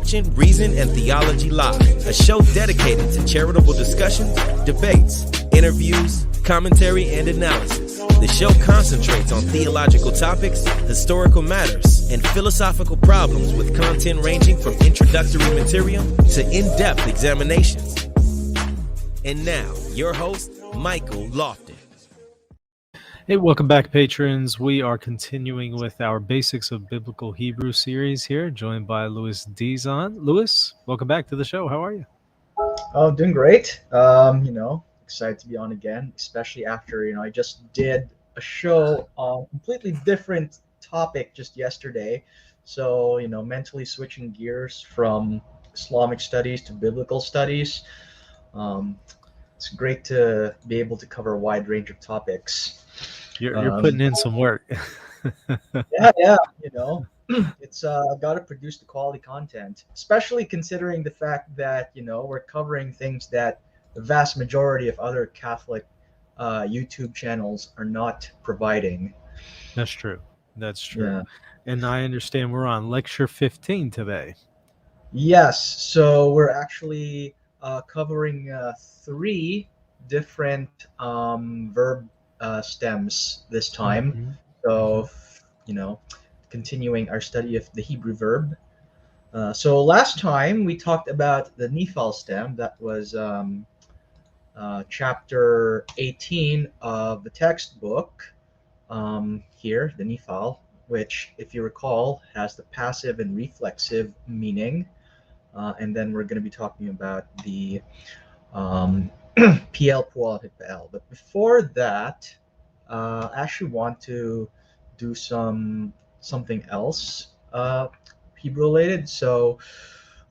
watching Reason and Theology Live, a show dedicated to charitable discussions, debates, interviews, commentary, and analysis. The show concentrates on theological topics, historical matters, and philosophical problems with content ranging from introductory material to in-depth examinations. And now, your host, Michael Lofton. Hey, welcome back, patrons. We are continuing with our Basics of Biblical Hebrew series here, joined by Louis Dizon. Louis, welcome back to the show. How are you? Oh, doing great. Excited to be on again, especially after, I just did a show on a completely different topic just yesterday. So, mentally switching gears from Islamic studies to biblical studies. It's great to be able to cover a wide range of topics. You're putting in some work. Yeah, it's got to produce the quality content, especially considering the fact that we're covering things that the vast majority of other Catholic YouTube channels are not providing. That's true. Yeah. And I understand we're on lecture 15 today. Yes, so we're actually covering three different verb stems this time. Mm-hmm. So, continuing our study of the Hebrew verb. So last time we talked about the Nephal stem. That was chapter 18 of the textbook here, the Nephal, which, if you recall, has the passive and reflexive meaning. And then we're going to be talking about the PL, Pual, PL. But before that, I actually want to do something else Hebrew related. So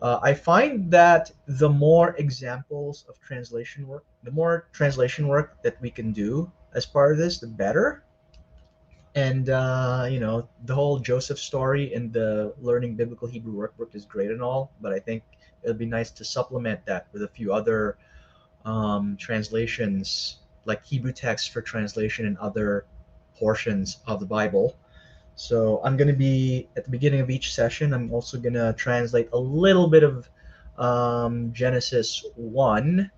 I find that the more examples of translation work, the more translation work that we can do as part of this, the better. And the whole Joseph story in the Learning Biblical Hebrew Workbook is great and all, but I think it'd be nice to supplement that with a few other translations, like Hebrew text for translation in other portions of the Bible. So I'm going to be, at the beginning of each session, I'm also going to translate a little bit of Genesis 1.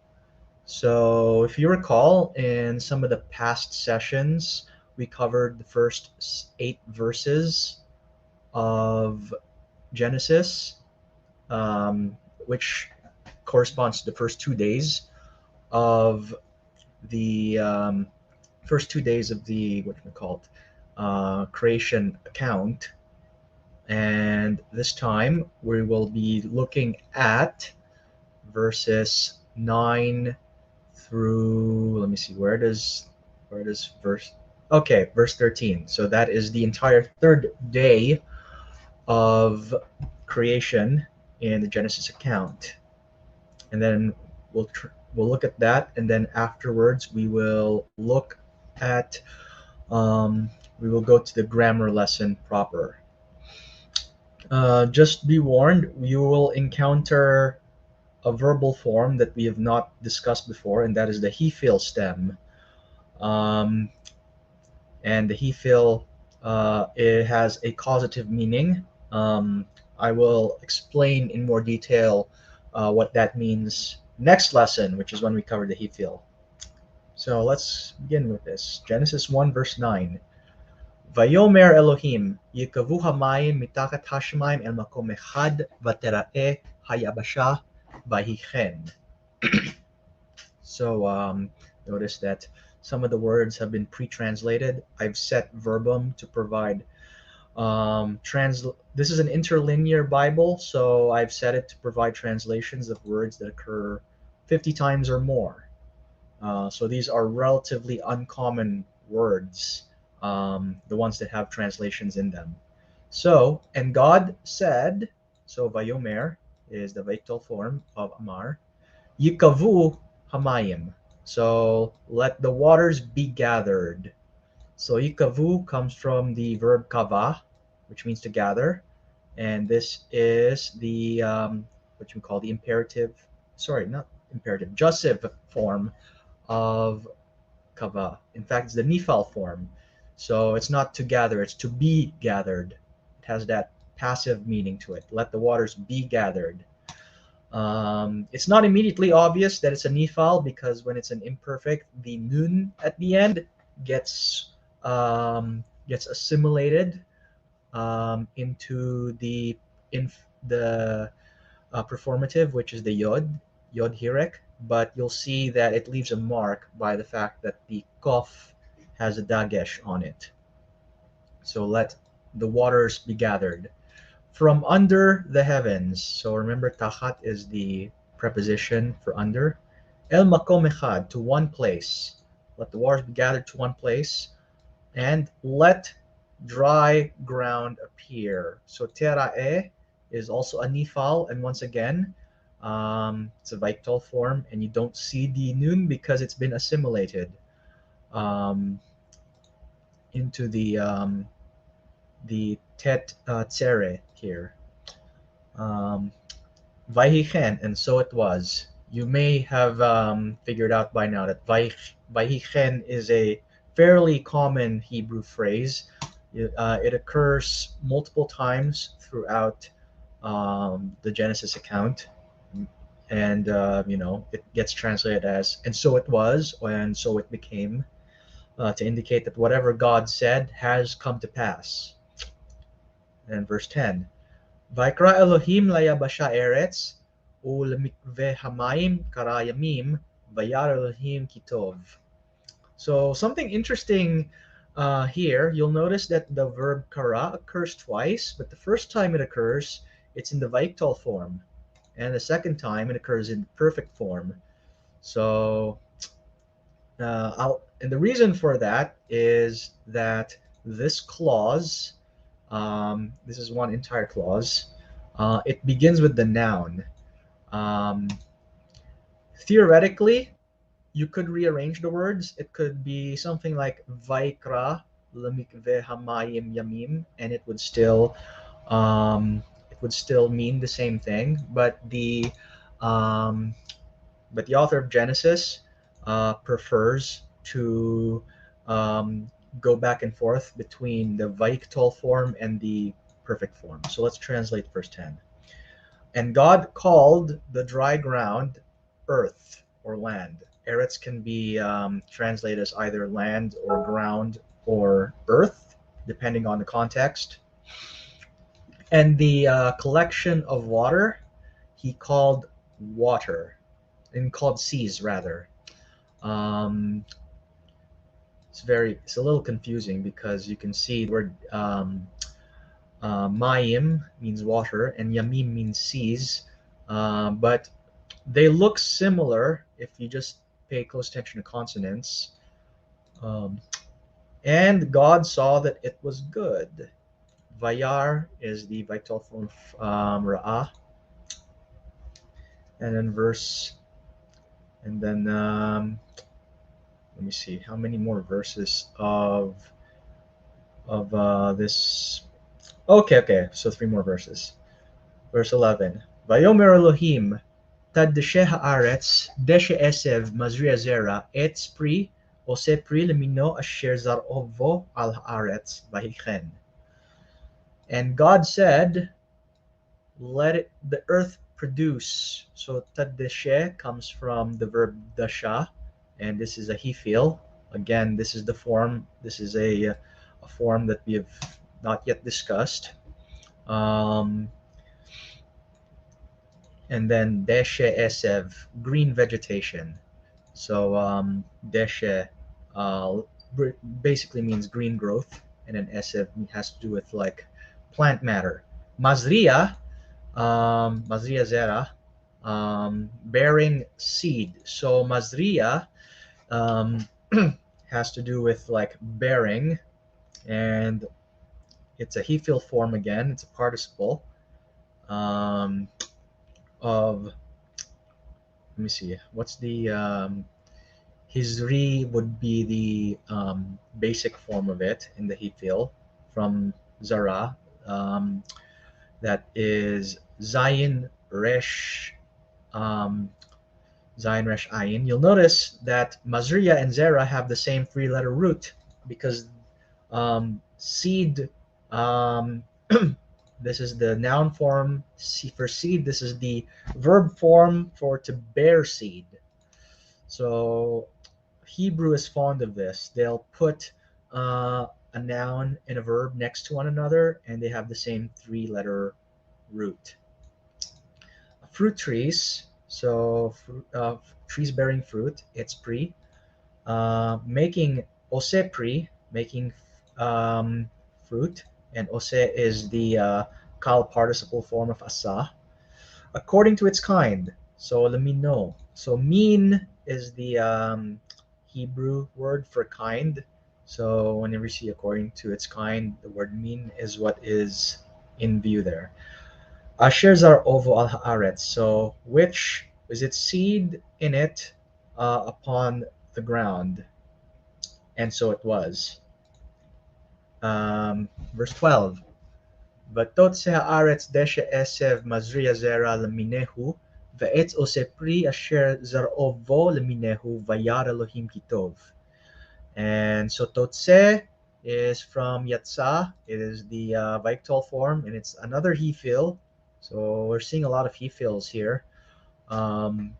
So if you recall, in some of the past sessions, we covered the first 8 verses of Genesis, which corresponds to the first 2 days of the creation account. And this time we will be looking at verses 9 through, let me see, where does verse verse 13. So that is the entire third day of creation in the Genesis account. And then we'll look at that, and then afterwards we will look at we will go to the grammar lesson proper. Just be warned, you will encounter a verbal form that we have not discussed before, and that is the he feel stem. And the he feel, it has a causative meaning. I will explain in more detail what that means next lesson, which is when we cover the he feel. So let's begin with this. Genesis 1 verse 9. Vayomer Elohim, yikavu hamayim mitakat hashmayim el makom echad vatera'eh hayabasha vahichen. So notice that some of the words have been pre-translated. I've set verbum to provide this is an interlinear Bible, so I've set it to provide translations of words that occur 50 times or more. So these are relatively uncommon words, the ones that have translations in them. So, and God said, so Vayomer is the Vaitel form of Amar, Yikavu Hamayim. So let the waters be gathered. So Yikavu comes from the verb kava, which means to gather. And this is the, what you call the jussive form of kava. In fact, it's the Nephal form. So it's not to gather, it's to be gathered. It has that passive meaning to it. Let the waters be gathered. It's not immediately obvious that it's a nifal because when it's an imperfect, the nun at the end gets assimilated into the performative, which is the yod hirek. But you'll see that it leaves a mark by the fact that the kof has a dagesh on it. So let the waters be gathered from under the heavens. So remember, tachat is the preposition for under. El makom echad, to one place. Let the waters be gathered to one place, and let dry ground appear. So tera'e is also a nifal, and once again, it's a vital form, and you don't see the nun because it's been assimilated into the tet tsere here. Vaihichen, and so it was. You may have figured out by now that Vaihichen is a fairly common Hebrew phrase. It occurs multiple times throughout the Genesis account, and it gets translated as "and so it was" and "so it became," to indicate that whatever God said has come to pass. And verse 10. Vaikra Elohim layabasha eretz ulemikve hamayim karayamim vayar Elohim kitov. So something interesting here, you'll notice that the verb kara occurs twice, but the first time it occurs, it's in the Vaiktal form, and the second time it occurs in perfect form. So, and the reason for that is that this clause, this is one entire clause. It begins with the noun. Theoretically, you could rearrange the words. It could be something like Vaikra lemikve hamayim yamim, and it would still mean the same thing. But the author of Genesis prefers to go back and forth between the Vaiktol form and the perfect form. So let's translate verse 10. And God called the dry ground earth or land. Eretz can be translated as either land or ground or earth, depending on the context. And the collection of water, he called water, and called seas rather. It's a little confusing because you can see the word mayim means water and yamim means seas, but they look similar if you just pay close attention to consonants. And God saw that it was good. Vayar is the vital form of ra'ah. And then let me see how many more verses of this. Okay, so 3 more verses. Verse 11. Vayomer Elohim tad deshe haaretz deshe esev mazria zera etz pri ose pri lemino asher zarovo al haaretz vahichen. And God said, let the earth produce. So tad deshe comes from the verb dasha, and this is a hifil. Again, this is the form. This is a form that we have not yet discussed. And then deshe esev, green vegetation. So deshe basically means green growth, and then esev has to do with like plant matter. Mazria zera, bearing seed. So mazria has to do with like bearing, and it's a hifil form again. It's a participle of, let me see, what's the hizri would be the basic form of it in the hifil from zara. That is zayin resh ayin. You'll notice that mazriya and zera have the same 3-letter root because seed This is the noun form for seed. This is the verb form for to bear seed. So Hebrew is fond of this. They'll put a noun and a verb next to one another, and they have the same three-letter root. Fruit trees. So trees bearing fruit. It's pre. Making ose pre, making fruit, and ose is the kal participle form of asa, according to its kind. So lamino. So min is the Hebrew word for kind. So whenever you see according to its kind, the word min is what is in view there. Asher zar ovo al haaretz. So which is its seed in it upon the ground, and so it was. Verse 12. Vatot se haaretz deshe esev mazriya zera leminehu, ve'etz ose pri asher zar'ovo leminehu vayar Elohim kitov. And so totse is from yatsa. It is the Victol form, and it's another hefil. So we're seeing a lot of hefils here. Um,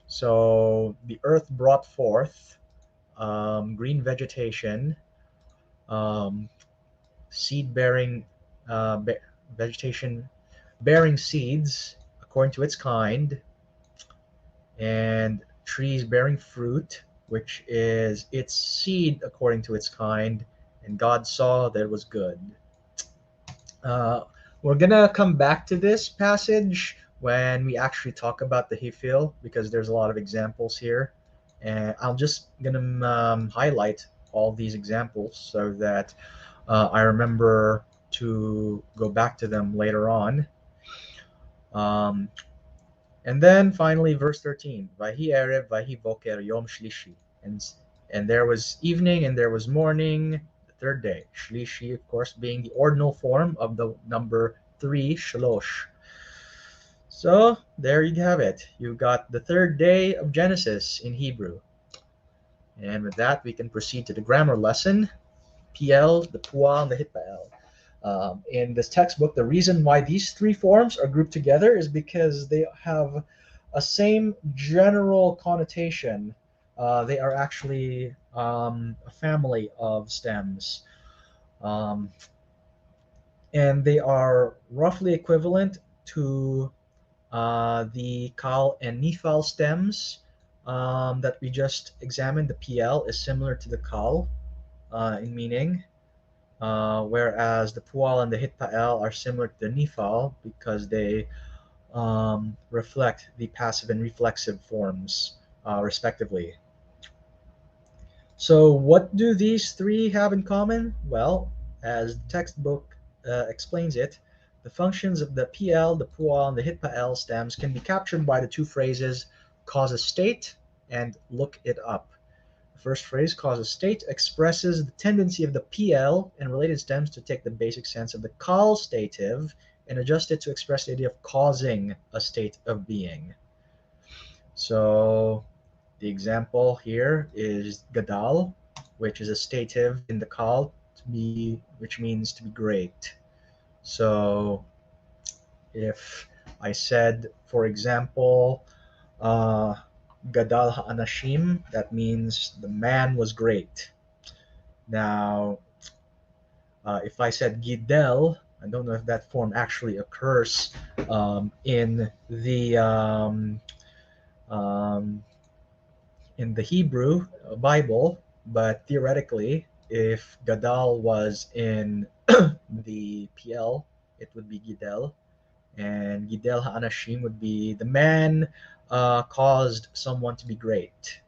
so the earth brought forth green vegetation, um, seed bearing vegetation bearing seeds according to its kind, and trees bearing fruit, which is its seed according to its kind, and God saw that it was good. Uh, we're gonna come back to this passage when we actually talk about the Hefil, because there's a lot of examples here, and I'm just gonna highlight all these examples so that I remember to go back to them later on. Um, and then finally, verse 13, Vahi erev, vahi boker, yom shlishi. And there was evening and there was morning, the third day. Shlishi, of course, being the ordinal form of the number 3, shalosh. So there you have it. You've got the third day of Genesis in Hebrew. And with that, we can proceed to the grammar lesson. PL, the Pual, and the Hitpael. In this textbook, the reason why these three forms are grouped together is because they have a same general connotation. They are actually a family of stems. Um, and they are roughly equivalent to the Kal and Nifal stems that we just examined. The PL is similar to the Kal in meaning. Whereas the Pual and the Hitpael are similar to the Nifal because they reflect the passive and reflexive forms, respectively. So, what do these three have in common? Well, as the textbook explains it, the functions of the PL, the Pual, and the Hitpael stems can be captured by the two phrases cause a state and look it up. The first phrase, cause a state, expresses the tendency of the PL and related stems to take the basic sense of the causative and adjust it to express the idea of causing a state of being. So the example here is gadal, which is a stative in the kal, to be, which means to be great. So if I said, for example, gadal ha'anashim, that means the man was great. Now, if I said gidel, I don't know if that form actually occurs um, in the Hebrew Bible, but theoretically, if gadal was in the PL, it would be gidel, and gidel ha'anashim would be the man caused someone to be great.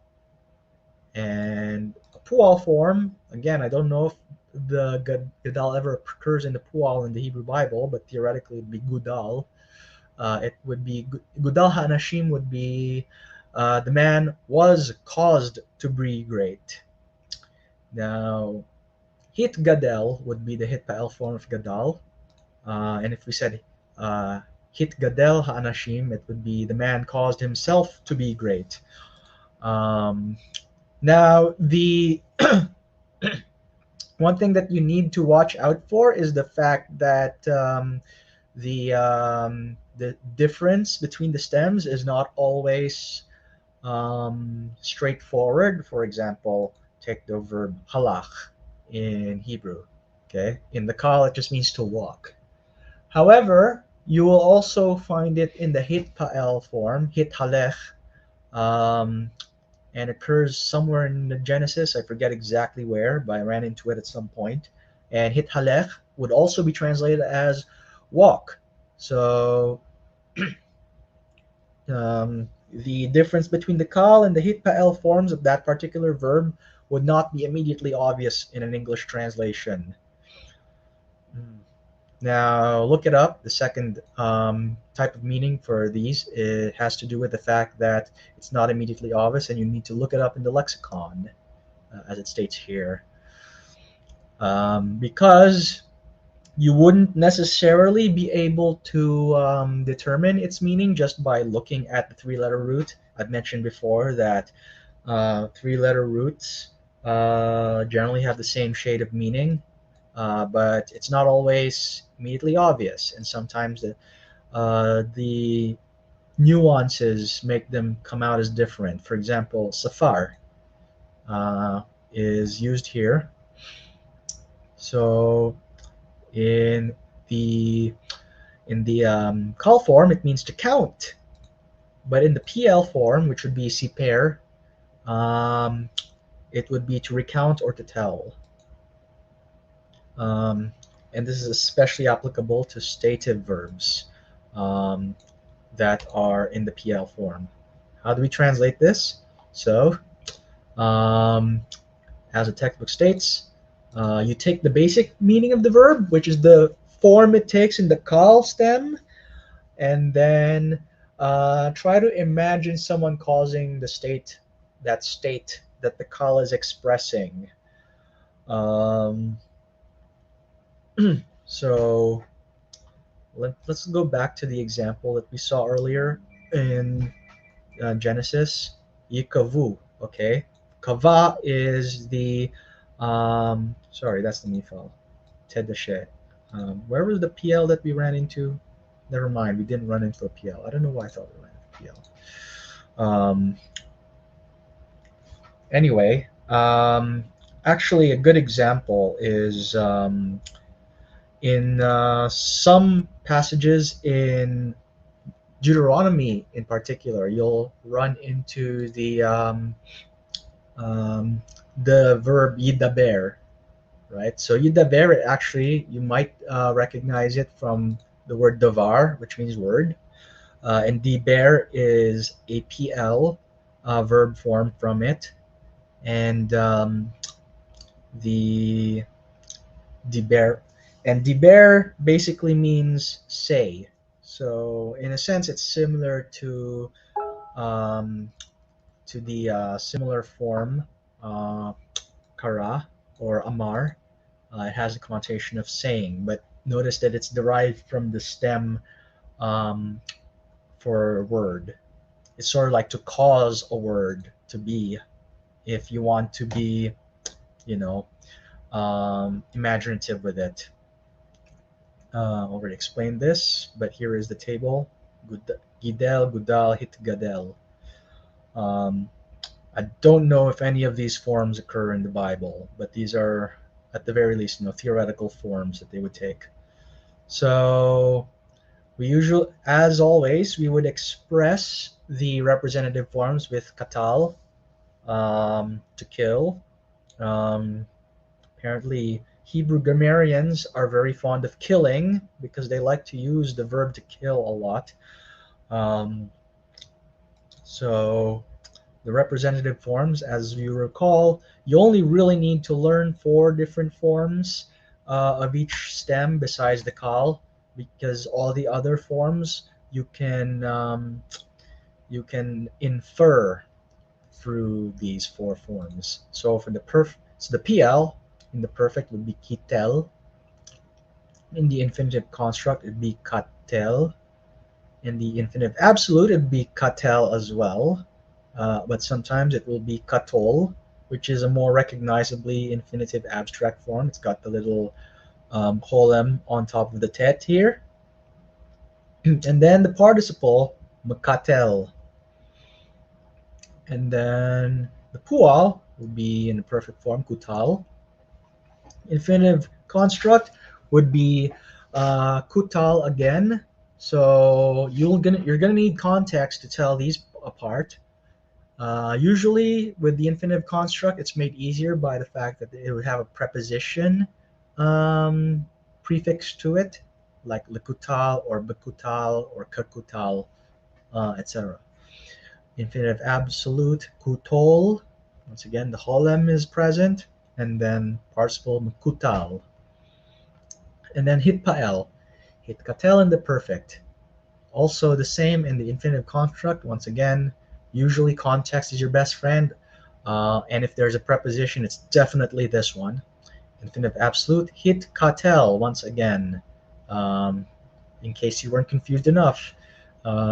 And a pual form, again, I don't know if the gadal ever occurs in the pual in the Hebrew Bible, but theoretically it'd be gudal. It would be gudal ha'anashim would be the man was caused to be great. Now, hit gadel would be the hit pa'el form of gadal, and if we said hit gadel ha'anashim, it would be the man caused himself to be great. Now, the one thing that you need to watch out for is the fact that the difference between the stems is not always straightforward. For example, take the verb halach in Hebrew. Okay, in the kal it just means to walk. However, you will also find it in the hit pa'el form, hit halech, um, and occurs somewhere in the Genesis. I forget exactly where, but I ran into it at some point. And hit halech would also be translated as walk. So the difference between the kal and the hit pa'el forms of that particular verb would not be immediately obvious in an English translation. Now, look it up. The second type of meaning for these, it has to do with the fact that it's not immediately obvious, and you need to look it up in the lexicon, as it states here, because you wouldn't necessarily be able to determine its meaning just by looking at the three-letter root. I've mentioned before that three-letter roots generally have the same shade of meaning, but it's not always immediately obvious, and sometimes the nuances make them come out as different. For example, safar uh, is used here. So in the call form, it means to count, but in the PL form, which would be siper, um, it would be to recount or to tell. Um, and this is especially applicable to stative verbs um, that are in the PL form. How do we translate this? So, um, as the textbook states, you take the basic meaning of the verb, which is the form it takes in the call stem, and then try to imagine someone causing state that the call is expressing. Um, so let's go back to the example that we saw earlier in Genesis. Yikavu, okay? Kava is the, sorry, that's the Mifal. Tedashe. Where was the PL that we ran into? Never mind, we didn't run into a PL. I don't know why I thought we ran into PL. Anyway, actually, a good example is in some passages in Deuteronomy, in particular, you'll run into um, the verb yidaber, right? So yidaber, actually, you might recognize it from the word davar, which means word, and diber is a PL verb form from it, and the diber and diber basically means say. So in a sense, it's similar um, to the similar form uh, kara or amar. It has a connotation of saying, but notice that it's derived from the stem um, for word. It's sort of like to cause a word to be. If you want to be, you know, imaginative with it. Already explained this, but here is the table. Gidel, Gudal, Hit, Gadel. Um, I don't know if any of these forms occur in the Bible, but these are, at the very least, theoretical forms that they would take. So we usually, as always, we would express the representative forms with katal, to kill. Um, Apparently, Hebrew grammarians are very fond of killing because they like to use the verb to kill a lot. Um, so the representative forms, as you recall, you only really need to learn four different forms of each stem besides the kal, because all the other forms you can infer through these four forms. So for the PL in the perfect would be kitel. In the infinitive construct, it'd be katel. In the infinitive absolute, it'd be katel as well. But sometimes it will be katol, which is a more recognizably infinitive abstract form. It's got the little holem on top of the tet here. And then the participle, makatel. And then the pual would be in the perfect form, kutal. Infinitive construct would be kutal again. So you're gonna need context to tell these apart. Usually with the infinitive construct, it's made easier by the fact that it would have a preposition um, prefix to it, like likutal or bekutal or kakutal, etc. Infinitive absolute, kutol. Once again, the holem is present, and then participle mekutal. And then hitpael, hitkatel in the perfect. Also the same in the infinitive construct. Once again, usually context is your best friend. And if there's a preposition, it's definitely this one. Infinitive absolute, hit katel, once again. Um, in case you weren't confused enough,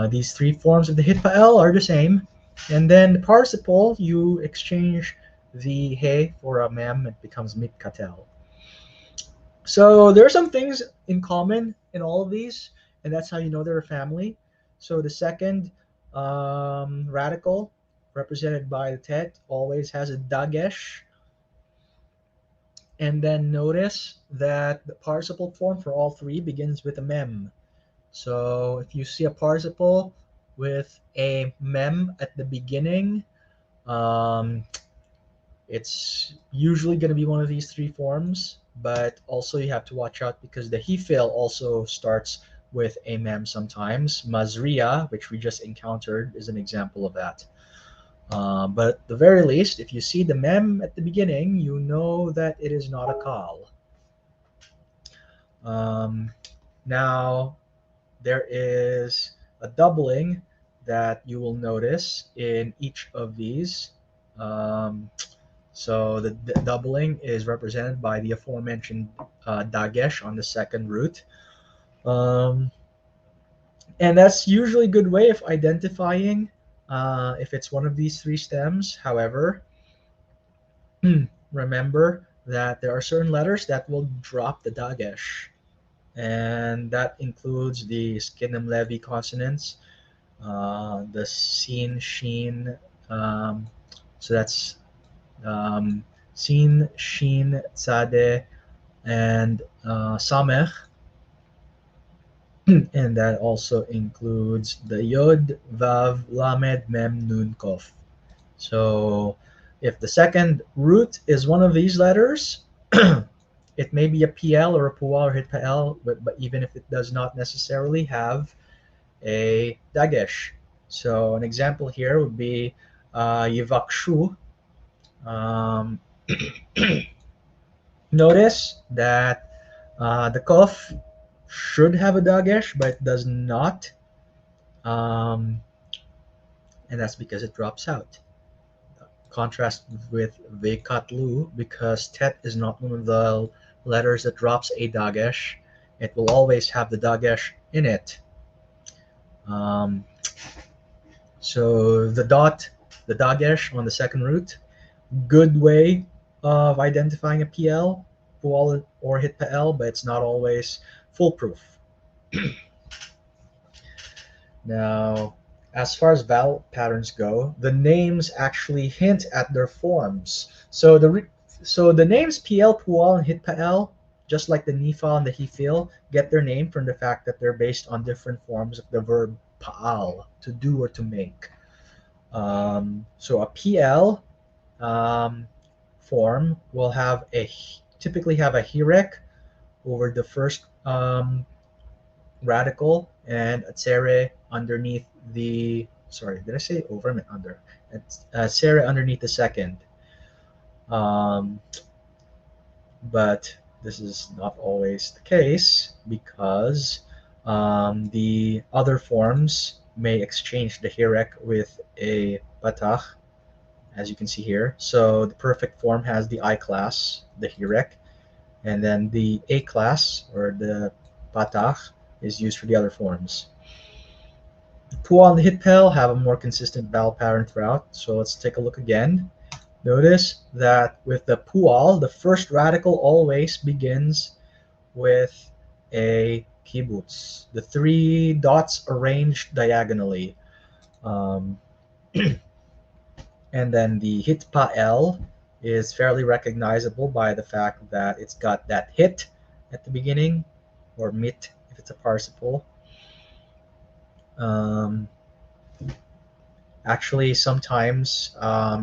these three forms of the hitpael are the same. And then the participle, you exchange the he for a mem, it becomes mitkatel. So there are some things in common in all of these, and that's how you know they're a family. So the second radical, represented by the tet, always has a dagesh. And then notice that the participle form for all three begins with a mem. So if you see a participle with a mem at the beginning, um, it's usually going to be one of these three forms, but also you have to watch out because the hefil also starts with a mem sometimes. Mazria, which we just encountered, is an example of that. But at the very least, if you see the mem at the beginning, you know that it is not a kal. Um, Now, there is a doubling that you will notice in each of these. Um, So the doubling is represented by the aforementioned dagesh on the second root. Um, and that's usually a good way of identifying if it's one of these three stems. However, remember that there are certain letters that will drop the dagesh. And that includes the Skinnem-Levy consonants, the sin, sheen. So that's sin, shin, tzadeh, and samech, and that also includes the yod, vav, lamed, mem, nun, kof. So if the second root is one of these letters, it may be a PL or a pual or hitpael, but even if it does not necessarily have a dagesh. So an example here would be yivakshu. Um, Notice that the kof should have a dagesh, but it does not, um, and that's because it drops out. Contrast with vekatlu, because tet is not one of the letters that drops a dagesh. It will always have the dagesh in it. Um, so the dagesh on the second root, good way of identifying a PL, pual or hitpael, but it's not always foolproof. Now, as far as vowel patterns go, the names actually hint at their forms. So the names PL, Pual, and Hitpael, just like the Nifal and the Hifil, get their name from the fact that they're based on different forms of the verb Paal, to do or to make. So a PL um, form will typically have a hirek over the first radical and a tsere underneath the, sorry, did I say over? I meant under. It's tsere underneath the second. Um, but this is not always the case because the other forms may exchange the hirek with a patach, as you can see here. So the perfect form has the I class, the hirek, and then the A class, or the patach, is used for the other forms. Pual and the hitpel have a more consistent vowel pattern throughout, so let's take a look again. Notice that with the pual, the first radical always begins with a kibbutz. The three dots arranged diagonally. Um, and then the hitpa'el is fairly recognizable by the fact that it's got that hit at the beginning, or mit if it's a participle. Um, Actually, sometimes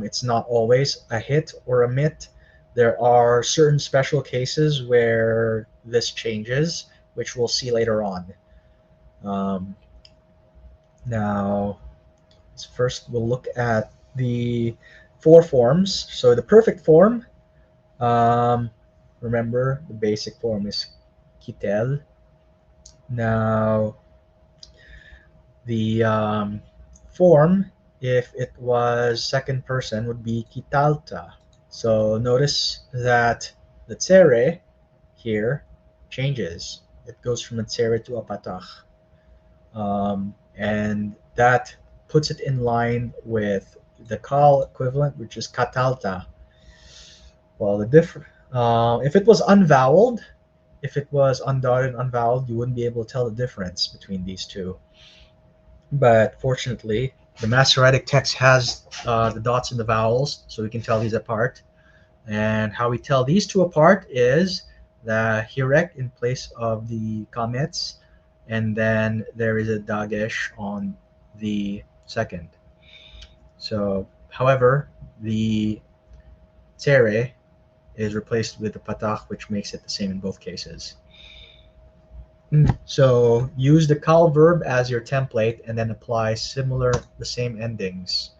it's not always a hit or a mit. There are certain special cases where this changes, which we'll see later on. Um, Now, first we'll look at the four forms. So the perfect form, um, remember the basic form is kitel. Now, the form, if it was second person, would be kitalta. So notice that the tsere here changes. It goes from a tsere to a patach. And that puts it in line with the kal equivalent, which is katalta. Well, if it was unvoweled, if it was undotted, unvoweled, you wouldn't be able to tell the difference between these two. But fortunately, the Masoretic text has the dots and the vowels, so we can tell these apart. And how we tell these two apart is the hirek in place of the kamets, and then there is a dagesh on the second. So, however, the tere is replaced with the patach, which makes it the same in both cases. So use the kal verb as your template and then apply the same endings.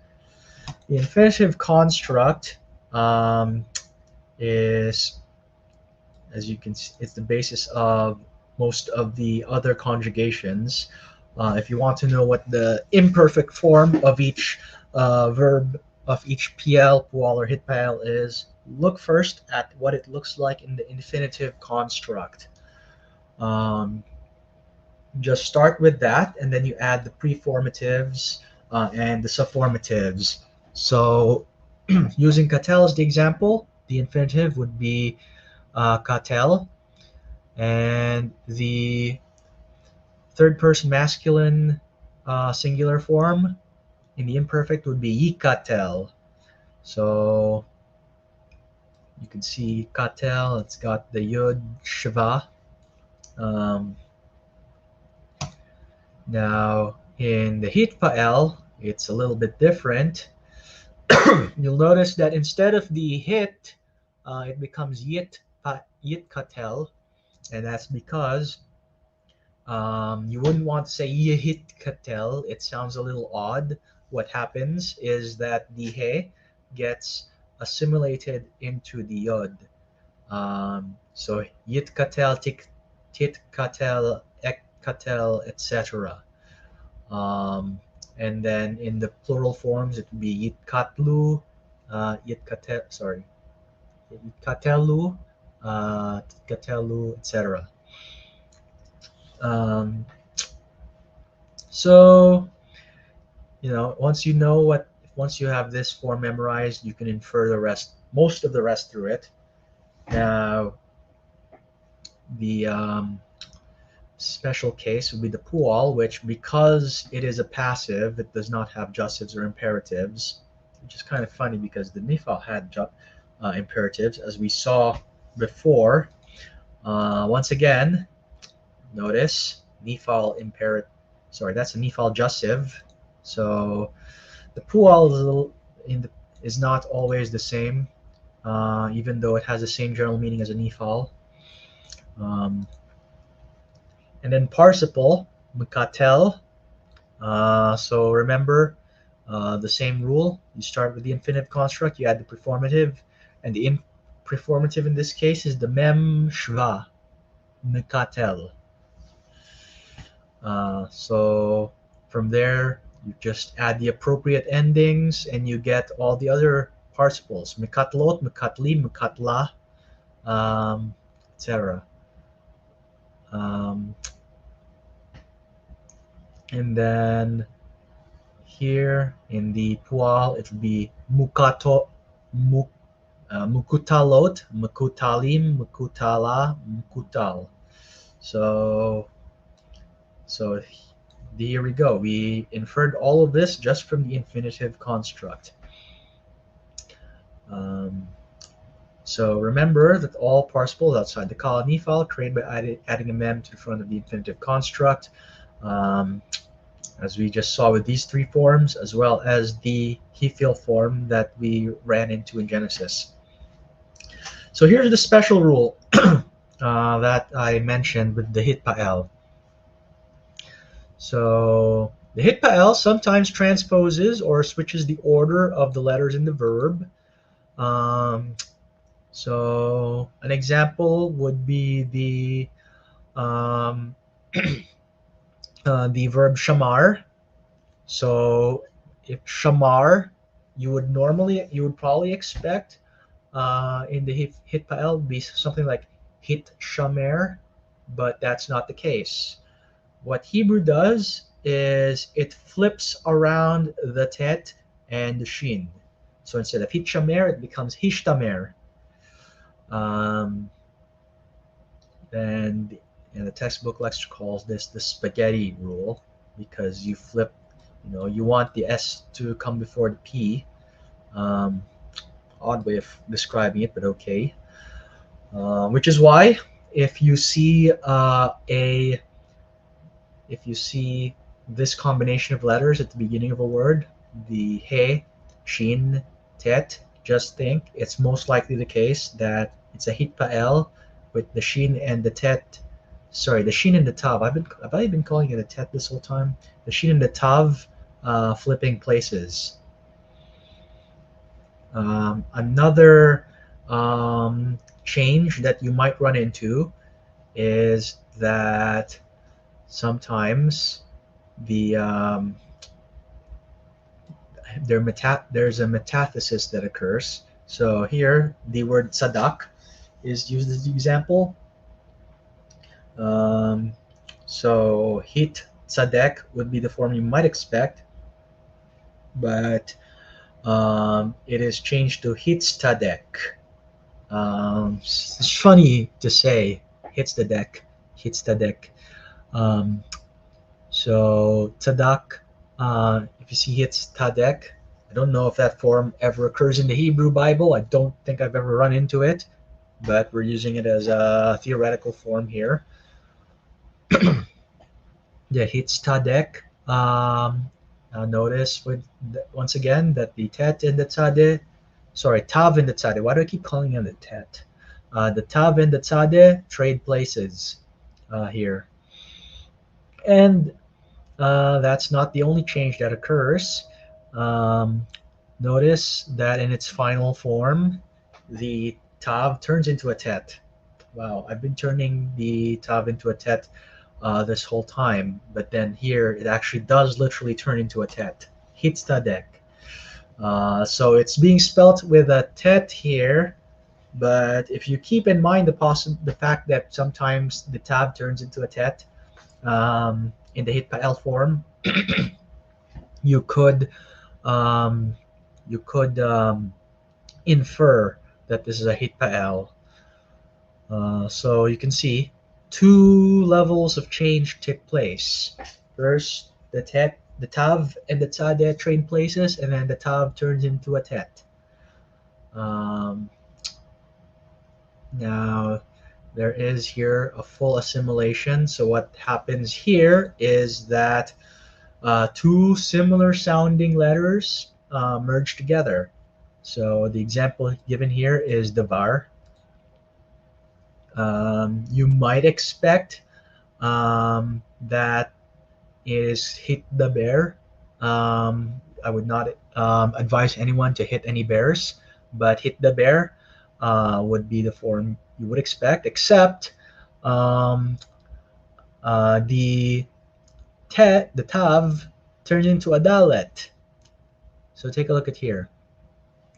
The infinitive construct is, as you can see, it's the basis of most of the other conjugations. If you want to know what the imperfect form of each verb of each PL, pual, or hitpal is, look first at what it looks like in the infinitive construct. Just start with that, and then you add the preformatives and the subformatives. So using katel as the example, the infinitive would be katel, and the third person masculine singular form in the imperfect would be yikatel. So you can see katel, it's got the yud shava. Now in the hitpa'el, it's a little bit different. You'll notice that instead of the hit, it becomes yit katel, and that's because you wouldn't want to say yehit katel. It sounds a little odd. What happens is that the he gets assimilated into the yod. So yit katel, tit katel, ek katel, etc. And then in the plural forms, it would be yitkatlu, yitkatelu, titkatelu, etc. So, once you have this form memorized, you can infer most of the rest through it. Now, the special case would be the pual, which, because it is a passive, it does not have justives or imperatives, which is kind of funny because the nifal had imperatives, as we saw before. Once again, notice nifal imperative. Sorry, that's a nifal justive. So the pual is not always the same, even though it has the same general meaning as a nifal. And then participle, mkatel. So remember the same rule. You start with the infinitive construct, you add the preformative, and the preformative in this case is the mem shva, mkatel. So from there, you just add the appropriate endings, and you get all the other participles: mekatlot, mekatli, mekatla, etc. And then here in the pual, it would be mukutalot, mukutalim, mukutala, mukutal. So So here we go. We inferred all of this just from the infinitive construct. Um, so remember that all participles outside the colony file created by adding a mem to the front of the infinitive construct, as we just saw with these three forms, as well as the he-feel form that we ran into in Genesis. So here's the special rule that I mentioned with the hitpael. So the hitpael sometimes transposes or switches the order of the letters in the verb. So an example would be um, the verb shamar. So if shamar, you would probably expect in the hitpael be something like hit shamer, but that's not the case. What Hebrew does is it flips around the tet and the shin. So instead of hit shamer, it becomes hishtamer. Um, and the textbook lecture calls this the spaghetti rule, because you want the S to come before the P. Odd way of describing it, but okay. Which is why if you see this combination of letters at the beginning of a word, the he, shin, tet, just think it's most likely the case that it's a hitpael with the shin and the tet. Sorry, the shin and the tav. Have I been calling it a tet this whole time? The shin and the tav flipping places. Another change that you might run into is that sometimes there's a metathesis that occurs. So here, the word sadak is used as the example. So hit tzadek would be the form you might expect, but it is changed to hits tadek. It's funny to say hits the deck, hits the deck. So tadak, if you see hits tadek, I don't know if that form ever occurs in the Hebrew Bible. I don't think I've ever run into it, but we're using it as a theoretical form here. The hits tadek. Notice once again that the tet and the tzadeh, sorry, tav and the tzadeh. Why do I keep calling it the tet? The tav and the tzadeh trade places here. And that's not the only change that occurs. Notice that in its final form, the tav turns into a tet. Wow, I've been turning the tav into a tet this whole time, but then here it actually does literally turn into a tet. Hits tadek. So it's being spelt with a tet here, but if you keep in mind the fact that sometimes the tav turns into a tet in the hitpael form, you could infer that this is a hitpael. So you can see two levels of change take place. First, the tav and the tzadeh trade places, and then the tav turns into a tet. Now, there is here a full assimilation. So what happens here is that two similar sounding letters merge together. So the example given here is davar. You might expect that is hit the bear. I would not advise anyone to hit any bears, but hit the bear would be the form you would expect, except the tav turns into a dalet. So take a look at here.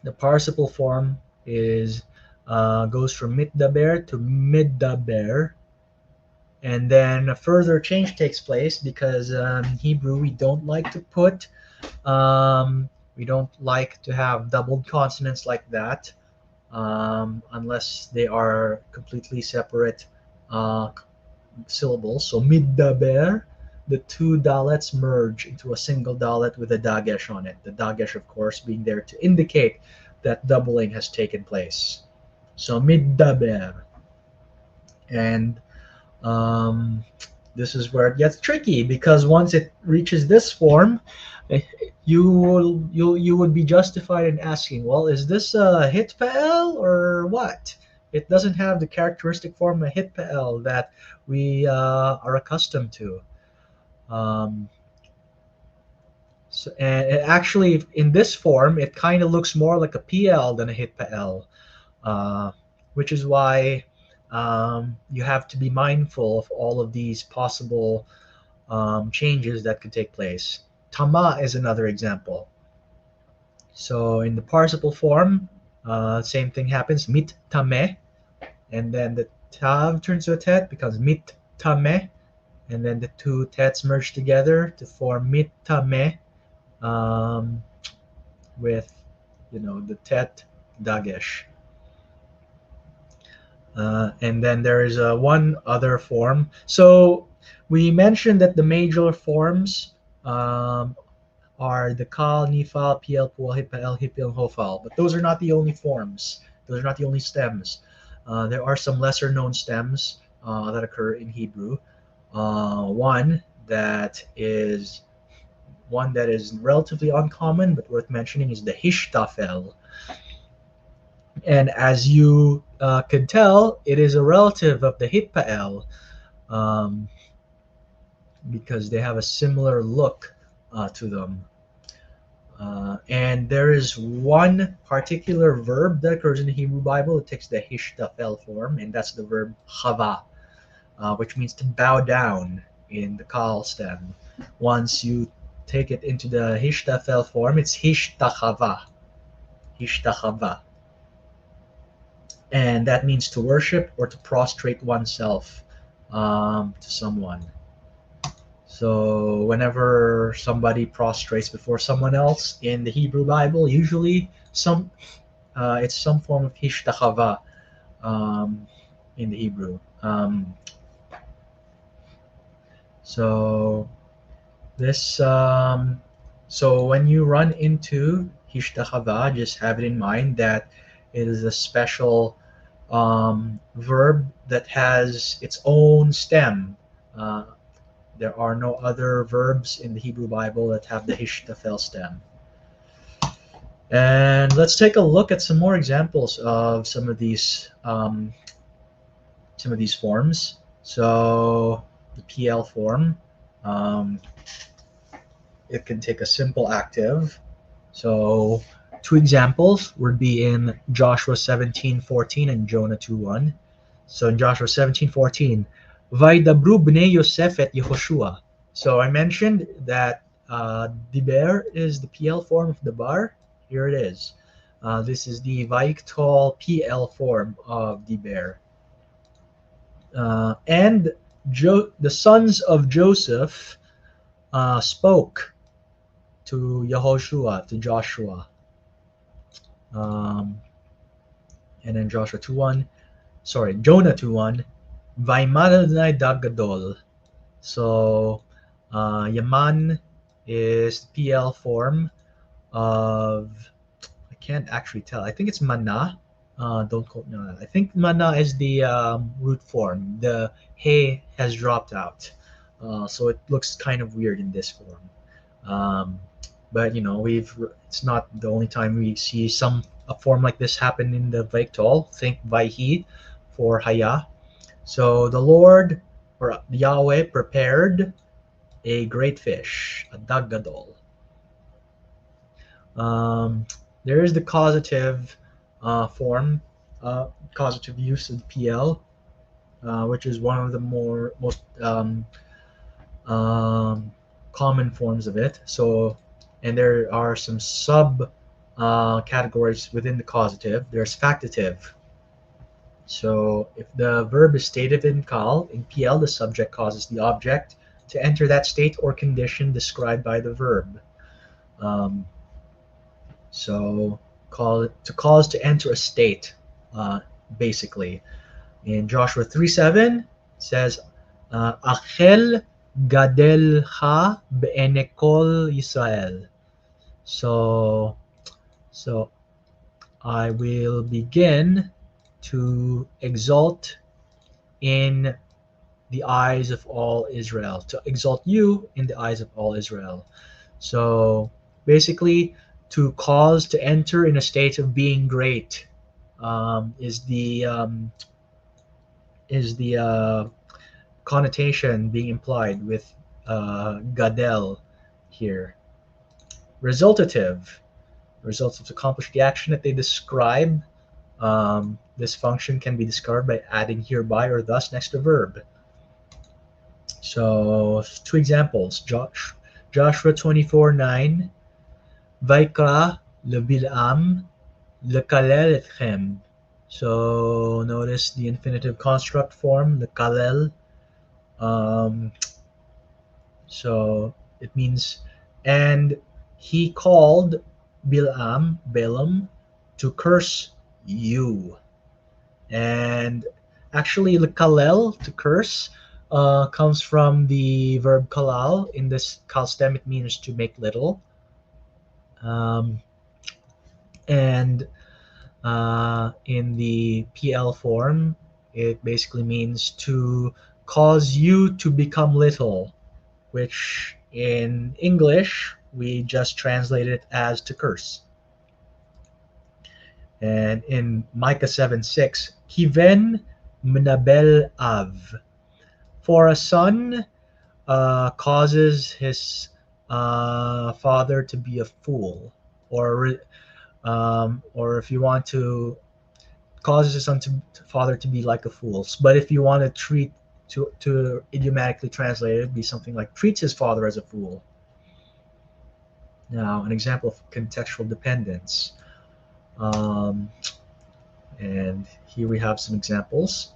The participle form is goes from mitdaber to middaber, and then a further change takes place because in Hebrew we don't like to have doubled consonants like that unless they are completely separate syllables. So middaber the two dalets merge into a single dalet with a dagesh on it. The dagesh, of course, being there to indicate that doubling has taken place. So middaber. And um, this is where it gets tricky because once it reaches this form, eh, you would be justified in asking, well, is this a hit pa'el or what? It doesn't have the characteristic form of hit pa'el that we are accustomed to. Um, and actually, in this form, it kind of looks more like a PL than a hit pa'el, uh, which is why you have to be mindful of all of these possible changes that could take place. Tama is another example. So in the participle form, same thing happens. Mit tame, and then the tav turns to a tet, becomes mit tame, and then the two tets merge together to form mit tame, um, with the tet dagesh. And then there is one other form. So we mentioned that the major forms are the kal, nifal, piel, pual, hipal, hipil, hofal. But those are not the only forms. Those are not the only stems. There are some lesser known stems that occur in Hebrew. One that is relatively uncommon but worth mentioning is the hishtafel. And as you could tell, it is a relative of the hitpael, um, because they have a similar look to them. And there is one particular verb that occurs in the Hebrew Bible. It takes the hishtafel form, and that's the verb chava, which means to bow down in the kal stem. Once you take it into the hishtafel form, it's hishtachava. Hishtachava. And that means to worship or to prostrate oneself to someone. So whenever somebody prostrates before someone else in the Hebrew Bible, usually it's some form of hishtachava in the Hebrew. So this so when you run into hishtachava, just have it in mind that it is a special verb that has its own stem. There are no other verbs in the Hebrew Bible that have the hishtafel stem. And let's take a look at some more examples of some of these forms. So the PL form, it can take a simple active. So two examples would be in Joshua 17:14 and Jonah 2:1. So in Joshua 17:14, Vaidabru bnei Yosef et Yehoshua. So I mentioned that Diber is the PL form of Dabar. Here it is. This is the Vaiktol PL form of Diber. And the sons of Joseph spoke to Yehoshua, to Joshua. And then Jonah 2:1, Vaimadadnai Dagadol. So Yaman is the PL form of, I can't actually tell. I think it's Mana. Don't quote me on that. I think Mana is the root form. The He has dropped out. So it looks kind of weird in this form. But it's not the only time we see a form like this happen in the Vaiktol. Think Vaihi for Haya. So the Lord, or Yahweh, prepared a great fish, a dagadol. There is the causative form, causative use of PL, which is one of the most common forms of it. So, and there are some sub categories within the causative. There's factitive. So if the verb is stated in PL, the subject causes the object to enter that state or condition described by the verb. So cause to enter a state, basically. In Joshua 3:7, it says, Achel Gadel ha be'enekol Yisrael. So, so I will begin to exalt in the eyes of all Israel, to exalt you in the eyes of all Israel. So basically, to cause to enter in a state of being great is the connotation being implied with gadel here. Resultative. Results to accomplish the action that they describe. This function can be discovered by adding hereby or thus next to verb. So, two examples. Joshua 24:9. Vaikra lebil'am lekalel etchem. So, notice the infinitive construct form, lekalel. Um, so, it means, and he called Balaam, to curse you. And actually, the kalel, to curse, comes from the verb kalal. In this kal stem, it means to make little. Um, and in the PL form, it basically means to cause you to become little, which in English, we just translate it as to curse. And in Micah 7:6, Kiven Mnabel Av. For a son causes his father to be a fool, or if you want to, causes his father to be like a fool. But if you want to to idiomatically translate it, it'd be something like treats his father as a fool. Now, an example of contextual dependence. And here we have some examples.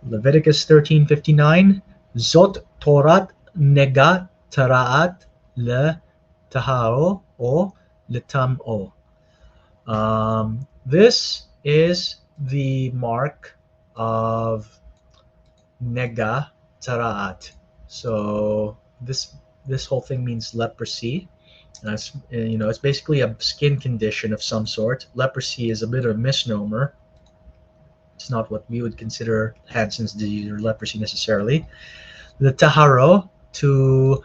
Leviticus 13:59, Zot Torat Negat Taraat Le Taharo o Le Tam'o. This is the mark of Nega Taraat. So this whole thing means leprosy. It's basically a skin condition of some sort. Leprosy is a bit of a misnomer. It's not what we would consider Hansen's disease or leprosy necessarily. The taharo, to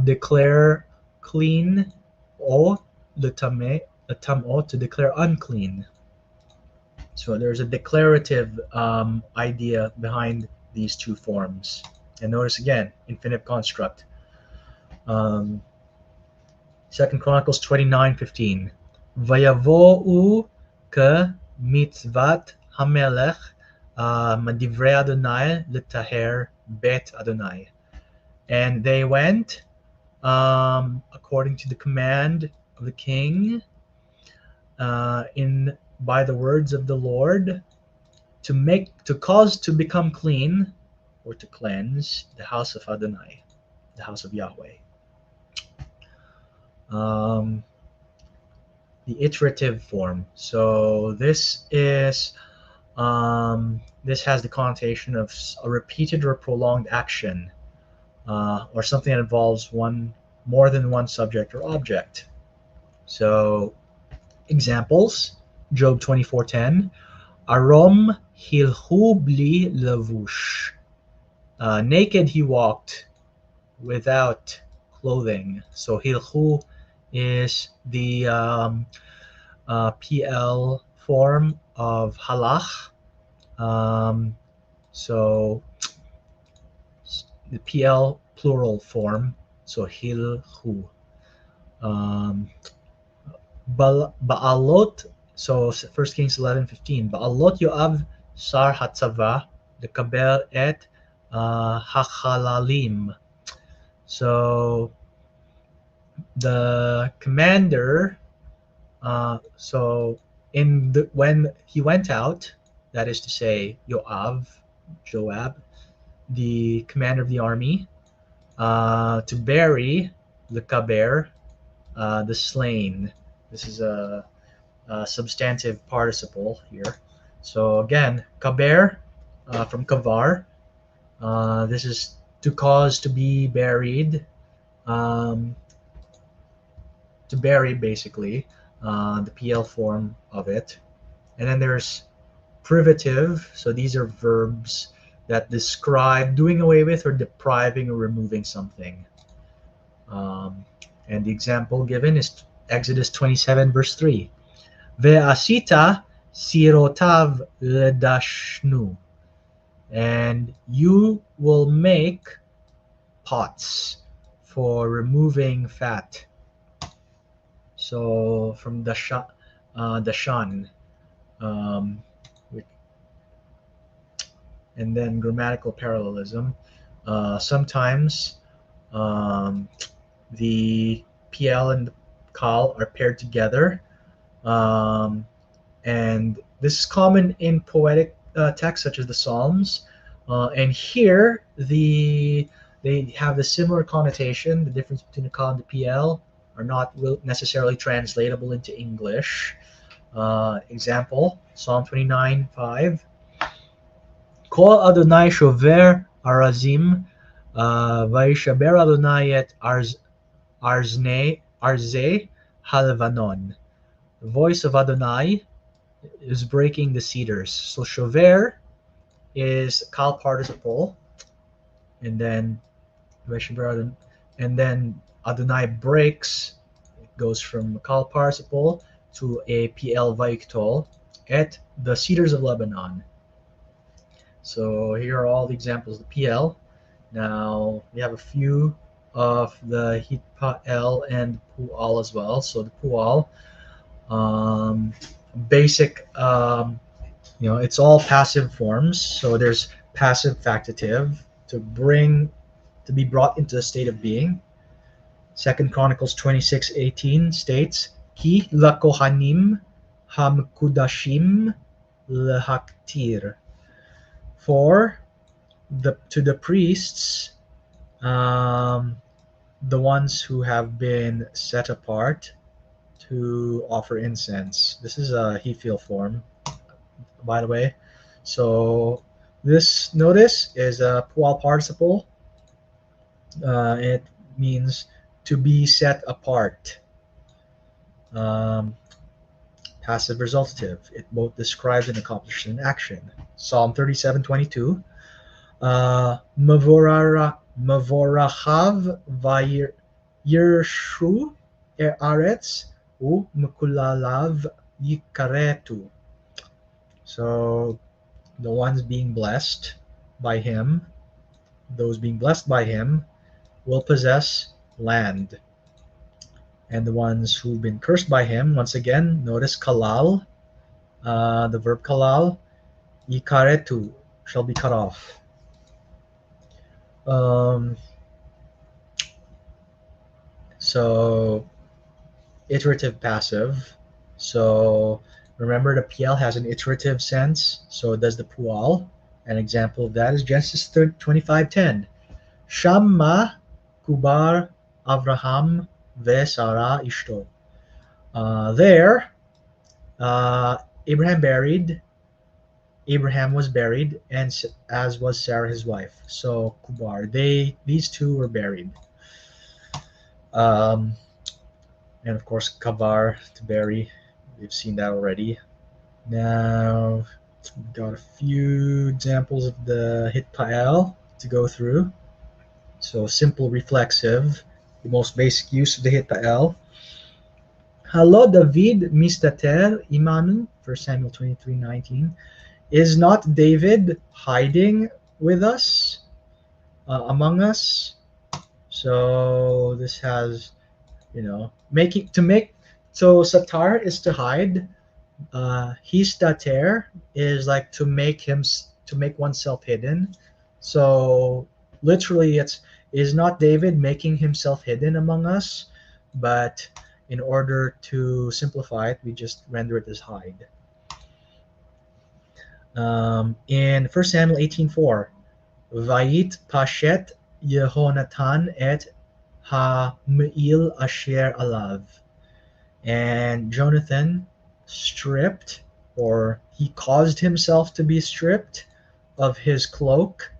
declare clean, or the tam'o, to declare unclean. So there's a declarative idea behind these two forms. And notice again, infinitive construct. 2 Chronicles 29:15. Vayavo'u ke mitzvat hamelech madivrei Adonai letaher bet Adonai. And they went according to the command of the king by the words of the Lord to cause to become clean or to cleanse the house of Adonai, the house of Yahweh. The iterative form. So this has the connotation of a repeated or prolonged action, or something that involves more than one subject or object. So examples: Job 24:10, Arom hilhu bli levush. Naked he walked without clothing. So hilhu is the PL form of halach. So the PL plural form. So hilhu. Ba'alot. So 1 Kings 11:15. Ba'alot Yoav sar hatzava lekaber et hachalalim. So the commander, when he went out, that is to say, Joab, the commander of the army, to bury the kaber, the slain. This is a substantive participle here. So again, kaber from kavar. This is to cause, to be buried, um, to bury basically, the PL form of it. And then there's privative. So these are verbs that describe doing away with or depriving or removing something. Um, and the example given is Exodus 27, verse 3. Ve'asita sirotav ledashnu. And you will make pots for removing fat. So from dashan, um, and then grammatical parallelism. Sometimes um, the PL and the CAL are paired together, um, and this is common in poetic texts such as the Psalms. And here, they have the similar connotation. The difference between the CAL and the PL are not necessarily translatable into English. Example: Psalm 29:5. Kol Adonai shover arazim, vayishaber Adonai et arzei halvanon. The voice of Adonai is breaking the cedars. So shover is kal participle, and then and then Adonai breaks. It goes from kal participle to a PL vaiktol at the cedars of Lebanon. So here are all the examples of the PL. Now we have a few of the HIPAL and PUAL as well. So the PUAL, um, basic, it's all passive forms. So there's passive factitive, to be brought into a state of being. Second Chronicles 26:18 states, Ki lakohanim hamkudashim lehaktir. For to the priests, the ones who have been set apart to offer incense. This is a he feel form, by the way. So this notice is a pual participle. It means to be set apart. Passive resultative. It both describes and accomplishes an action. Psalm 37:22. Mavorachav vayirshu eretz u mukulalav yikaretu. So the ones being blessed by him, those being blessed by him, will possess land. And the ones who've been cursed by him, once again, notice kalal, the verb kalal, yikaretu, shall be cut off. So iterative passive. So remember, the PL has an iterative sense. So does the pual. An example of that is Genesis 25:10. Shamma kubar Avraham ve Sarah ishto. There, Abraham was buried, and as was Sarah his wife. So kubar, these two were buried. And of course, kavar, to bury. We've seen that already. Now, we've got a few examples of the hitpael to go through. So simple reflexive, the most basic use of the hitpael. Halo David mistater imanu, 1 Samuel 23:19. Is not David hiding with us, among us? So this has, so satar is to hide. Histater is like to make oneself hidden. So literally, is not David making himself hidden among us, but in order to simplify it, we just render it as hide. In 1 Samuel 18:4, Vayit pashet Yehonatan et ha-me'il asher alav. And Jonathan stripped, or he caused himself to be stripped of his cloak,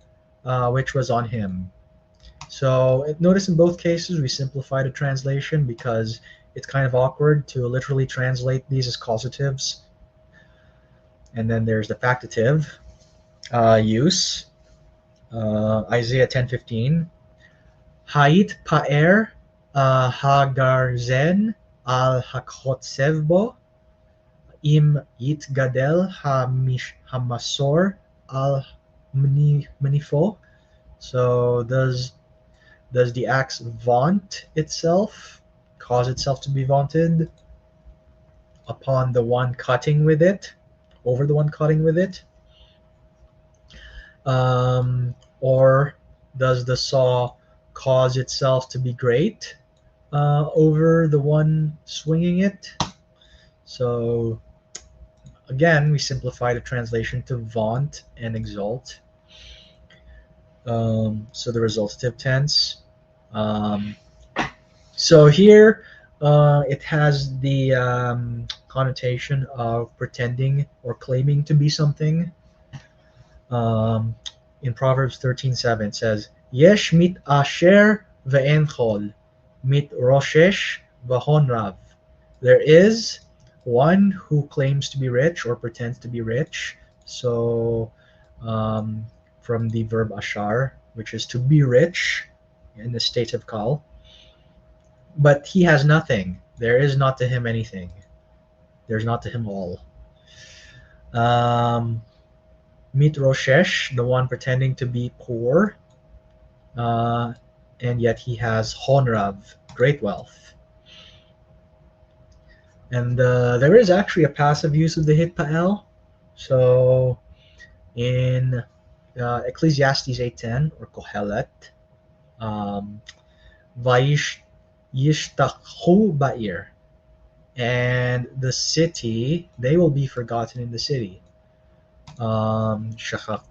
which was on him. So notice in both cases we simplify the translation because it's kind of awkward to literally translate these as causatives. And then there's the factitive use. Isaiah 10:15. Hait pa'er hagarzen al hakotsevbo im yitgadel hamasor al manifo. So does the axe vaunt itself, cause itself to be vaunted upon the one cutting with it, over the one cutting with it? Or does the saw cause itself to be great over the one swinging it? So again, we simplify the translation to vaunt and exalt. So the resultative tense. Um, so here it has the connotation of pretending or claiming to be something. Um, in Proverbs 13:7 it says, Yesh mit asher ve'en chol, mit roshesh v'honrav. There is one who claims to be rich or pretends to be rich. So um, from the verb ashar, which is to be rich in the state of kal, but he has nothing. There is not to him anything. There's not to him all. Mit Roshesh, the one pretending to be poor, and yet he has Honrav, great wealth. And there is actually a passive use of the Hitpael. So in Ecclesiastes 8:10 or Kohelet, Vaish Yishtachu Ba'ir, and the city, they will be forgotten in the city. Shachach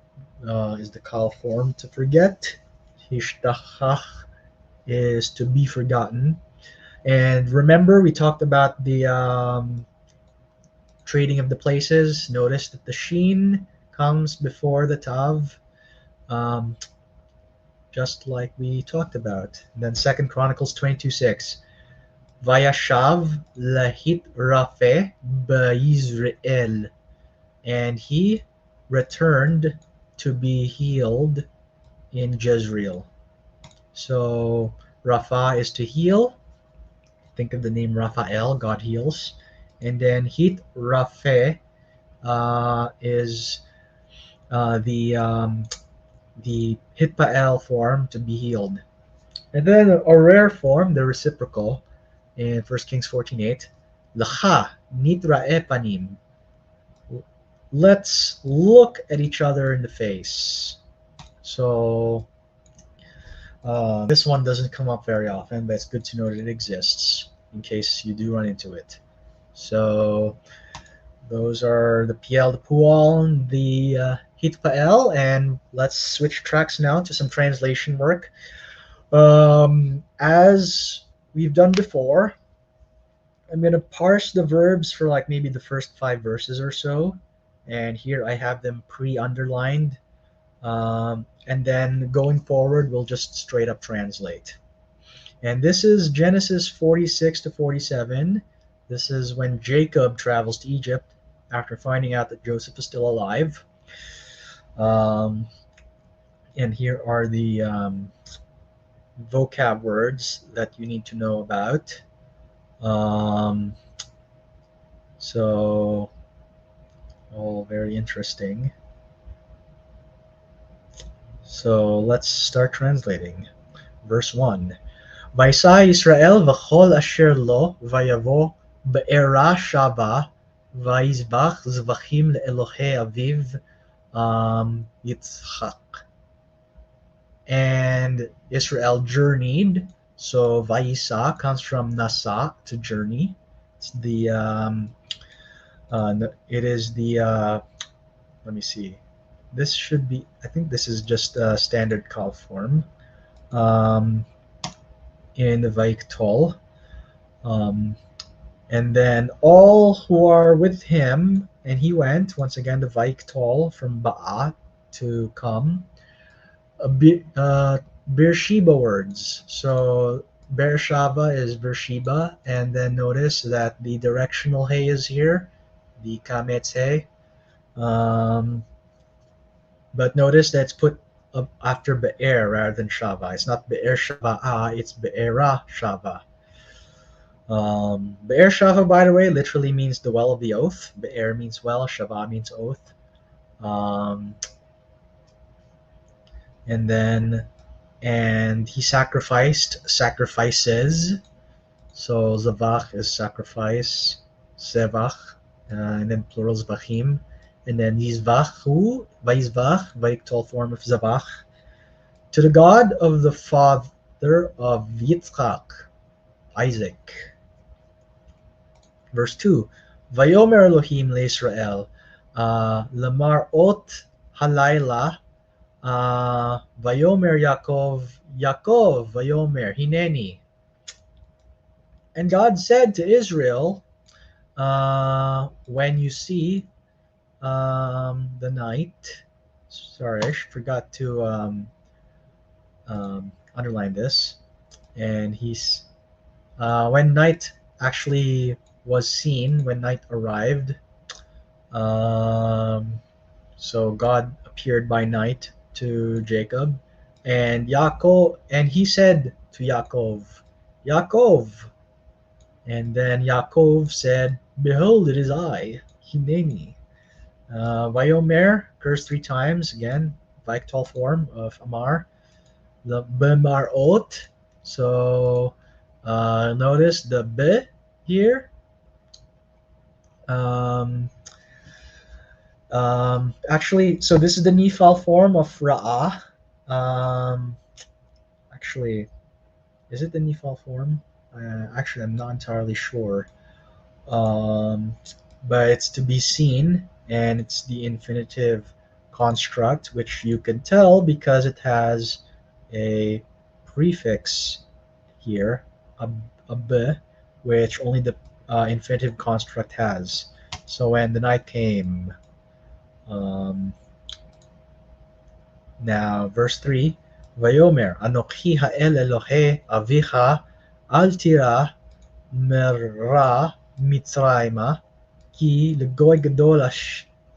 is the kal form to forget. Hishtachach is to be forgotten. And remember, we talked about the trading of the places. Notice that the sheen comes before the tav, um, just like we talked about. And then Second Chronicles 22:6. Vayashav lahit rafe ba'Yisrael, and he returned to be healed in Jezreel. So Rapha is to heal. Think of the name Raphael, God heals. And then Hit Raphe is the Hitpael form, to be healed. And then a rare form, the reciprocal, in 1 Kings 14:8. Lacha nitra epanim. Let's look at each other in the face. So this one doesn't come up very often, but it's good to know that it exists in case you do run into it. So those are the PL, the Pual, the Hitpael, and let's switch tracks now to some translation work. As we've done before, I'm going to parse the verbs for like maybe the first 5 verses or so, and here I have them pre-underlined. And then going forward, we'll just straight up translate. And this is Genesis 46 to 47. This is when Jacob travels to Egypt after finding out that Joseph is still alive. And here are the vocab words that you need to know about. So, all very interesting. So let's start translating. Verse 1. Vaisa Yisrael v'chol asher lo vayavo be'era shava vayizbach zvachim le'elohei aviv Yitzchak. And Israel journeyed. So Vayisa comes from Nasa, to journey. It's the it is the let me see. This should be, I think this is just a standard call form in the Vaiktol. And then all who are with him, and he went, once again, the Vaiktol from Ba'a to come. Beersheba words. So Beersheba is Beersheba, and then notice that the directional hey is here, the kametz hey. Um, but notice that it's put up after Be'er rather than Shava. It's not Be'er Shava'a, it's Be'era Shava. Be'er Shava, by the way, literally means the well of the oath. Be'er means well, Shava means oath. Um, and then, and he sacrifices. So Zavach is sacrifice, Sevach, and then plural Zvachim. And then Yizvachu, Vayizvach, Vayiktal form of Zavach. To the God of the father of Yitzchak, Isaac. Verse 2. Vayomer Elohim leIsrael, Lamar ot halayla, Vayomer Yaakov, Yaakov, Vayomer Hineni. And God said to Israel, when you see the night, sorry, I forgot to underline this. And he's when night actually was seen, when night arrived. Um, so God appeared by night to Jacob, and Yaakov, and he said to Yaakov, Yaakov, and then Yaakov said, "Behold, it is I, Hineni." Vayomer occurs three times again, Vaiktal form of Amar. The Bemarot. So notice the be here. Um, actually, so this is the Nifal form of Ra'ah. Um, actually, is it the Nifal form? Actually, I'm not entirely sure. Um, but it's to be seen, and it's the infinitive construct, which you can tell because it has a prefix here, a, a b, which only the infinitive construct has. So when the night came, um, now verse 3, Vayomer Anochi ha'el Elohe avicha al tira merra mitzrayma ki legoy gadol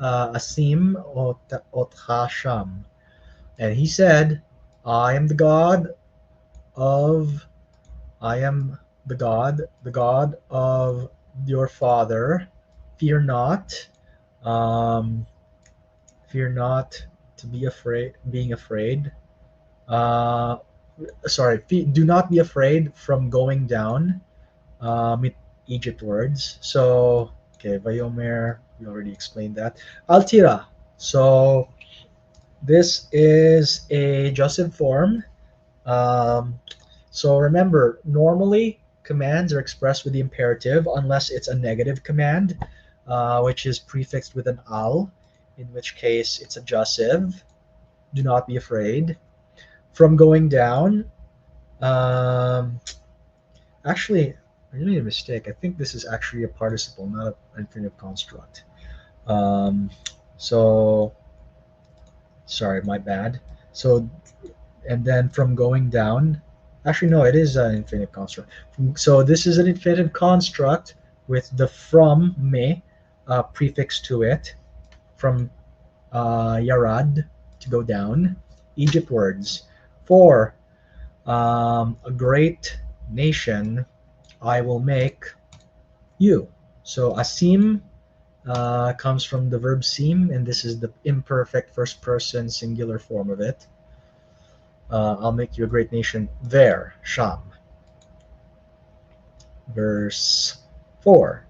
asim otcha sham. And he said, I am the God of I am the God of your father. Fear not, um, fear not to be afraid, being afraid. Uh, sorry, do not be afraid from going down. Egypt words. So, okay, Vayomer, we already explained that. Altira. So, this is a Joseph form. Um, So remember, normally commands are expressed with the imperative unless it's a negative command, which is prefixed with an al, in which case it's adjussive. Do not be afraid. From going down, um, actually, I made a mistake. I think this is actually a participle, not an infinitive construct. Um, so, sorry, my bad. So and then from going down, actually no, it is an infinitive construct. So this is an infinitive construct with the from me prefix to it, from yarad, to go down. Egypt words for a great nation I will make you. So asim comes from the verb sim, and this is the imperfect first person singular form of it. I'll make you a great nation there, Sham. Verse 4.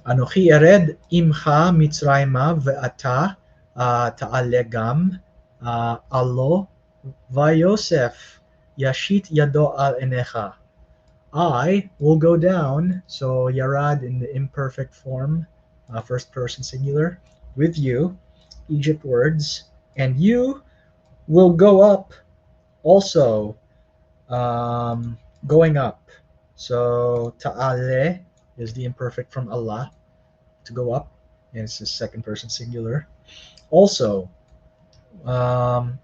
Anochi ered imcha mitzrayma ve'ata ta'ale gam allo vayosef yashit yado al enecha. I will go down, so yarad in the imperfect form, first person singular, with you, Egypt words, and you will go up also, going up. So ta'ale is the imperfect from Allah, to go up, and it's the second person singular. Also, um,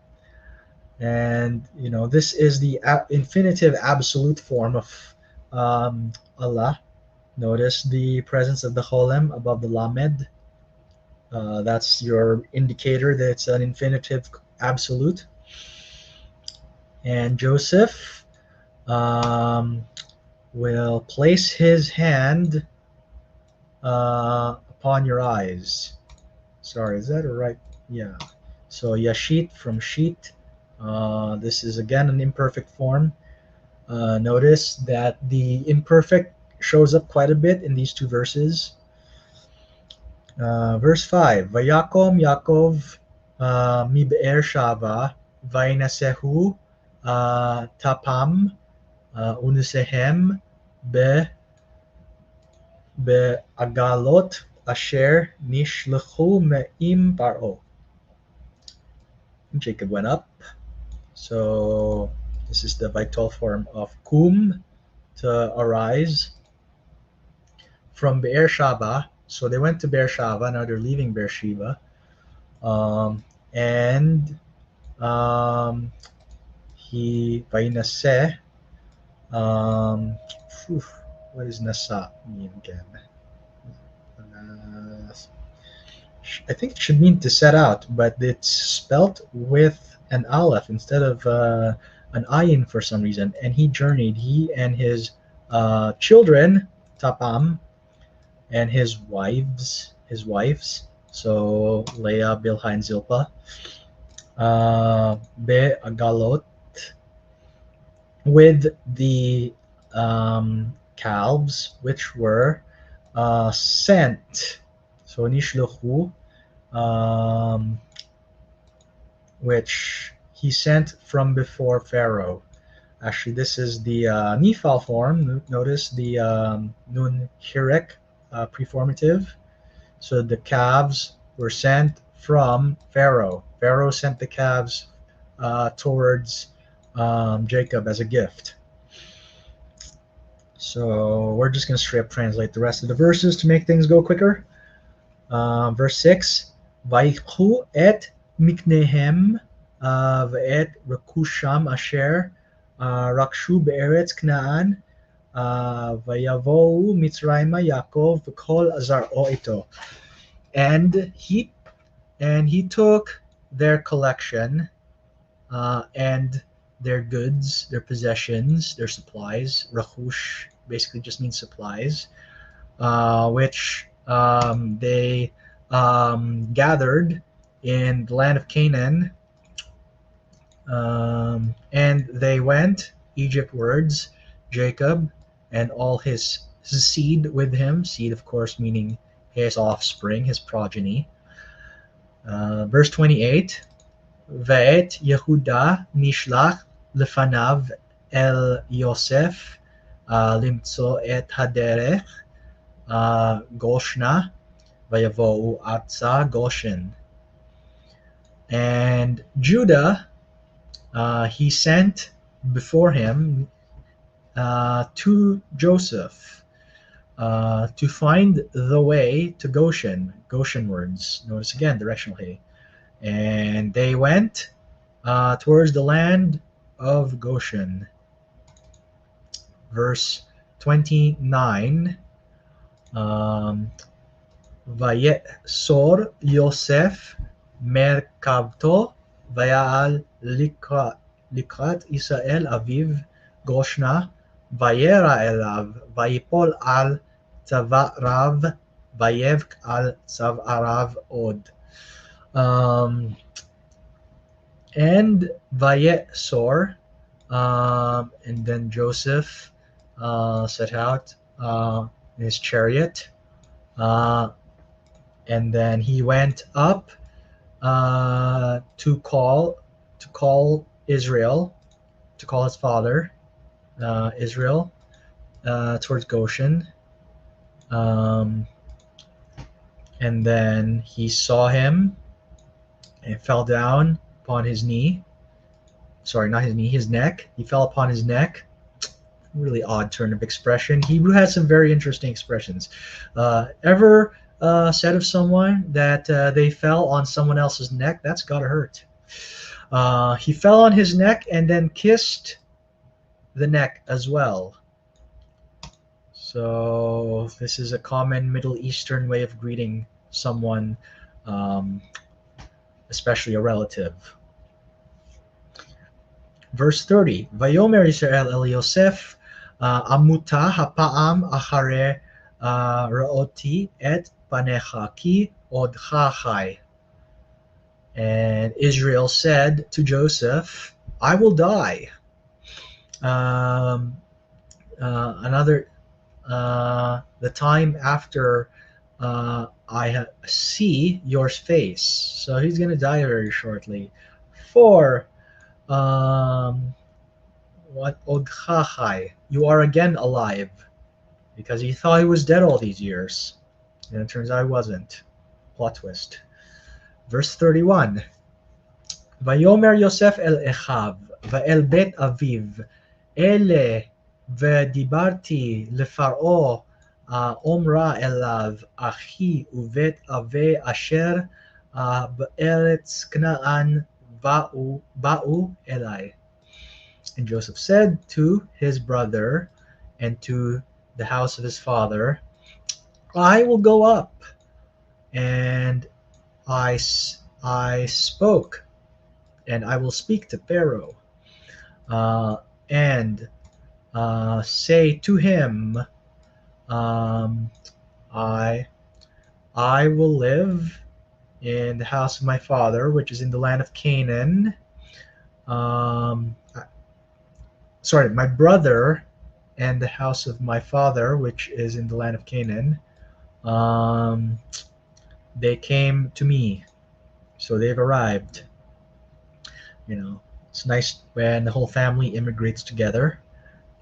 And this is the infinitive absolute form of Allah. Notice the presence of the Cholem above the Lamed. That's your indicator that it's an infinitive absolute. And Joseph will place his hand upon your eyes. Sorry, is that a right? Yeah. So Yashit from sheet. This is again an imperfect form. Notice that the imperfect shows up quite a bit in these two verses. Verse 5. Vayakom Yaakov mi be'er shava vainasehu tapam unusehem be be'agalot asher nishlechu me'im paro. Jacob went up. So this is the vital form of kum, to arise, from Beersheba. So they went to Beersheba. Now they're leaving Beersheba. And he vainase. What does nasa mean again? I think it should mean to set out, but it's spelt with an aleph instead of an ayin for some reason. And he journeyed, he and his children, Tapam, and his wives, so Leah, Bilhah, and Zilpah, Be Agalot, with the calves which were sent. So Nishluchu, which he sent from before Pharaoh. Actually, this is the Nifal form. Notice the Nun Hirek preformative. So the calves were sent from Pharaoh. Pharaoh sent the calves towards Jacob as a gift. So we're just going to straight up translate the rest of the verses to make things go quicker. Verse 6. Vayikhu et miknehem ve'et rekusham asher rakshu be'eretz Knaan vayavou Mitzrayma Yaakov v'kol zar'o ito. And he took their collection and their goods, their possessions, their supplies. Rachush basically just means supplies, which they gathered in the land of Canaan, and they went Egyptwards, Jacob and all his seed with him. Seed, of course, meaning his offspring, his progeny. Verse 28. Ve'et Yehuda nishlach lefanav el Yosef limtso et haderech Goshna vayavou atza Goshen. And Judah he sent before him to Joseph to find the way to Goshen, Goshenwards. Notice again, directional hay. And they went towards the land of Goshen. Verse 29. Vayesor Yosef merkavto vayal likrat Israel aviv Goshna vayera elav vayipol al tzavarav vayevk al tzavarav od. And Vayesor, and then Joseph set out in his chariot, and then he went up to call Israel, to call his father Israel towards Goshen. And then he saw him and fell down upon his knee. Sorry, not his knee, his neck. He fell upon his neck. Really odd turn of expression. Hebrew has some very interesting expressions. Ever said of someone that they fell on someone else's neck? That's gotta hurt. He fell on his neck and then kissed the neck as well. So this is a common Middle Eastern way of greeting someone, um, especially a relative. Verse 30, Vayomer Yisrael el Yosef, Amuta hapa'am achare ra'oti et panecha ki odcha chai. And Israel said to Joseph, I will die. Um, another the time after see your face. So he's going to die very shortly. For what odchachai, you are again alive, because he thought he was dead all these years, and it turns out he wasn't. Plot twist. Verse 31. Vayomer Yosef el Echav, ואל בית אביו, אלה ודיברתי לפרעה אומרה אליו, אחי ובית אבי אשר בארץ כנען באו אלי. And Joseph said to his brother and to the house of his father, I will go up, and I spoke, and I will speak to Pharaoh, and say to him, I will live in the house of my father, which is in the land of Canaan. My brother and the house of my father, which is in the land of Canaan, they came to me. So they've arrived. It's nice when the whole family immigrates together.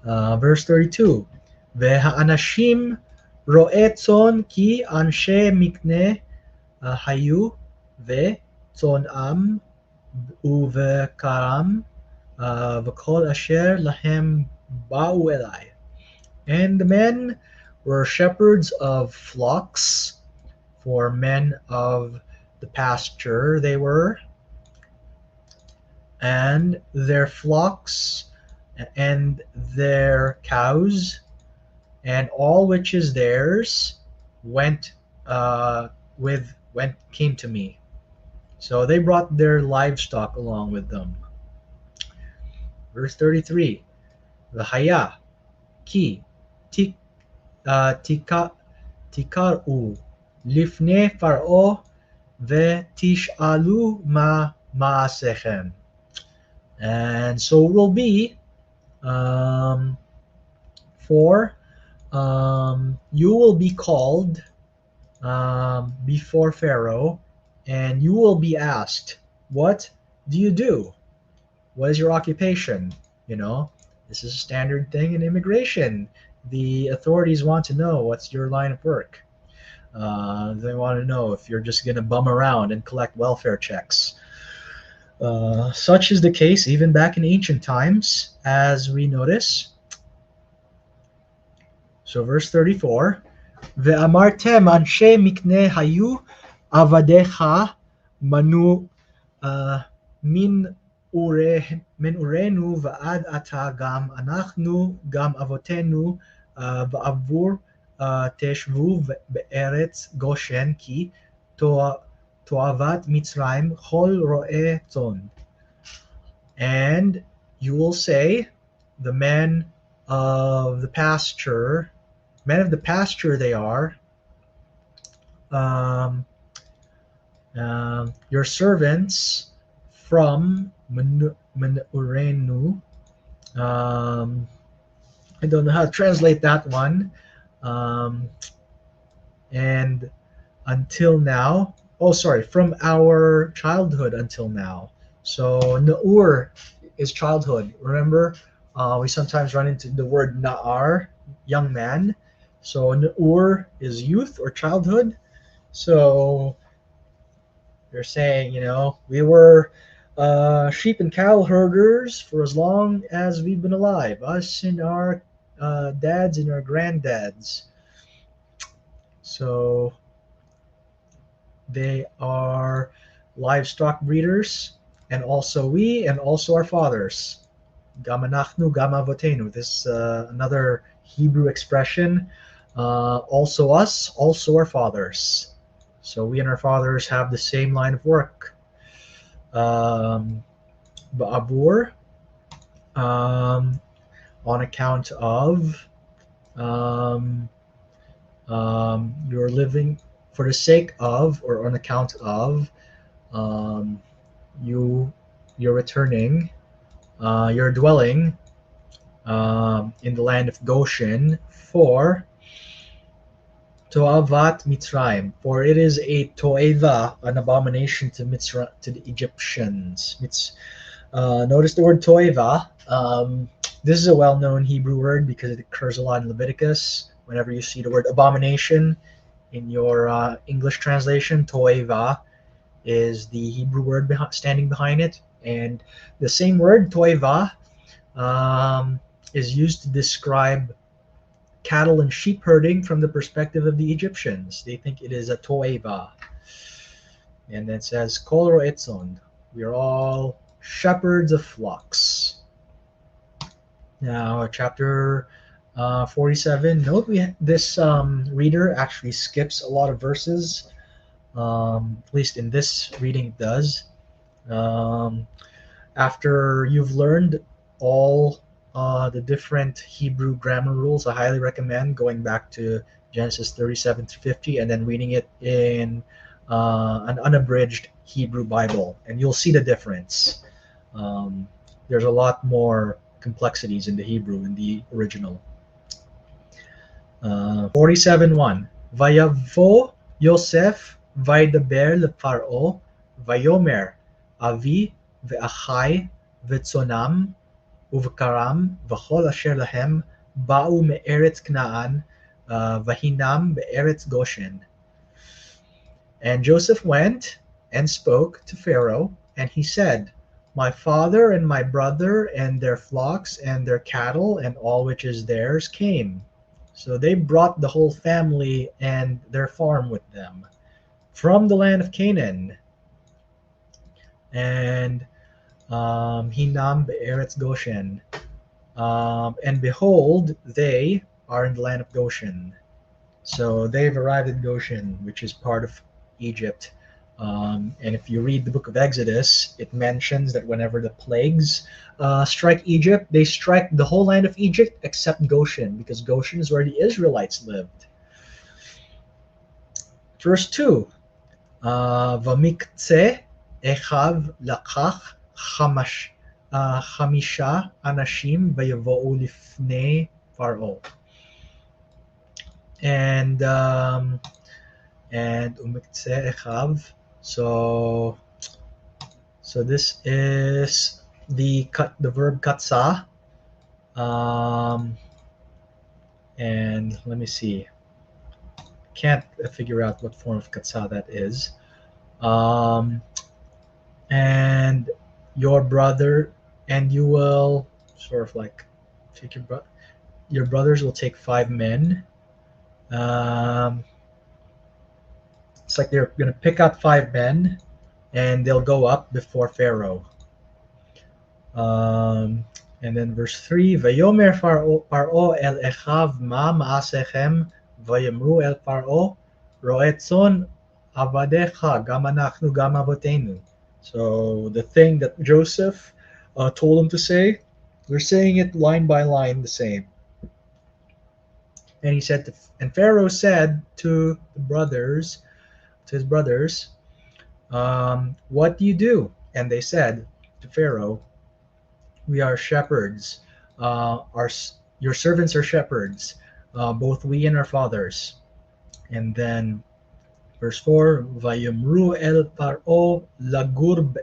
Verse 32. והאנשים רועי צאן כי אנשי מקנה היו וצאנם ובקרם וכל אשר להם באו אלי. And the men were shepherds of flocks, for men of the pasture they were, and their flocks and their cows and all which is theirs came to me. So they brought their livestock along with them. Verse 33. V'haya ki tikaru lifnei Pharaoh v'tish'alu ma ma'asechem. And so it will be, for you will be called before Pharaoh, and you will be asked, what do you do? What is your occupation? This is a standard thing in immigration. The authorities want to know what's your line of work. They want to know if you're just going to bum around and collect welfare checks. Such is the case even back in ancient times, as we notice. So verse 34, ואמרתם אנשי מקנה היו עבדיך מנו מן אורנו ועד עתה גם אנחנו גם אבותינו בעבור תשבו בארץ גושן כי תועבת מצרים כל רועי צאן. And you will say, the men of the pasture they are, your servants from Menurenu. I don't know how to translate that one. And until now, from our childhood until now. So Na'ur is childhood. Remember, we sometimes run into the word Na'ar, young man. So Na'ur is youth or childhood. So they're saying, we were sheep and cattle herders for as long as we've been alive, us and our dads and our granddads. So they are livestock breeders, and also we, and also our fathers. Gama nachnu, gama avotenu. This another Hebrew expression. Also us, also our fathers. So we and our fathers have the same line of work. Ba'abur, um, on account of um, you're living for the sake of, or on account of um, you, you're returning, you're dwelling in the land of Goshen for Toavat Mitzrayim, for it is a toeva, an abomination to to the Egyptians. Notice the word toeva. This is a well-known Hebrew word because it occurs a lot in Leviticus. Whenever you see the word abomination in your English translation, toeva is the Hebrew word standing behind it, and the same word toeva is used to describe cattle and sheep herding from the perspective of the Egyptians. They think it is a toeva. And then it says, Kol ro'etzon. We are all shepherds of flocks. Now, chapter 47. Note this reader actually skips a lot of verses. At least in this reading, it does. After you've learned all the different Hebrew grammar rules, I highly recommend going back to Genesis 37 to 50 and then reading it in an unabridged Hebrew Bible, and you'll see the difference. There's a lot more complexities in the Hebrew in the original. 47:1. Vayavo Yosef vaydaber leParo vayomer avi ve'achai ve'tzonam uvkaram v'chol asher lahem ba'u me'eretz Knaan vahinam be'eretz Goshen. And Joseph went and spoke to Pharaoh, and he said, My father and my brother and their flocks and their cattle and all which is theirs came. So they brought the whole family and their farm with them from the land of Canaan. And Hinam be'eretz Goshen. And behold, they are in the land of Goshen. So they've arrived in Goshen, which is part of Egypt. And if you read the book of Exodus, it mentions that whenever the plagues strike Egypt, they strike the whole land of Egypt except Goshen, because Goshen is where the Israelites lived. Verse 2. Vamiktseh echav lakach chamisha anashim vayavo'u lifnei Pharaoh. And umiktseh echav. So this is the verb katsa, and let me see. Can't figure out what form of katsa that is. And your brother, and you will sort of like take your brothers will take 5 men. It's like they're going to pick out 5 men, and they'll go up before Pharaoh. And then verse 3, Vayomer Paro el echav ma ma'asechem vayamru el Paro roetzon avadecha gam anachnu gam avotenu. So the thing that Joseph told him to say, we're saying it line by line the same. And he said, and Pharaoh said to his brothers, what do you do? And they said to Pharaoh, we are shepherds. Your servants are shepherds, both we and our fathers. And then verse 4, Vayamru el Paro lagur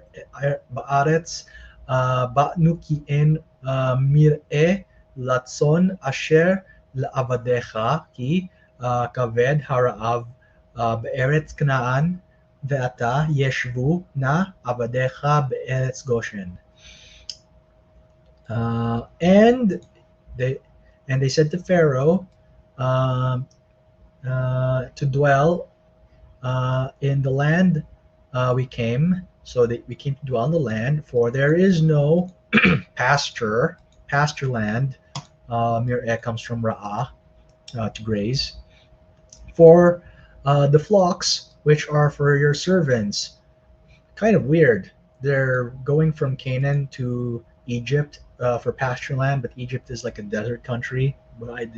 ba'aretz ba'nu ki en mir'e latson asher la'avadecha ki kaved hara'av be'eretz Knaan ve'ata yeshvu na avadecha be'eretz Goshen. And they said to Pharaoh to dwell in the land we came, So we came to dwell in the land, for there is no pasture land. Mir'eh comes from ra'ah, to graze. For the flocks, which are for your servants. Kind of weird. They're going from Canaan to Egypt for pasture land, but Egypt is like a desert country. But I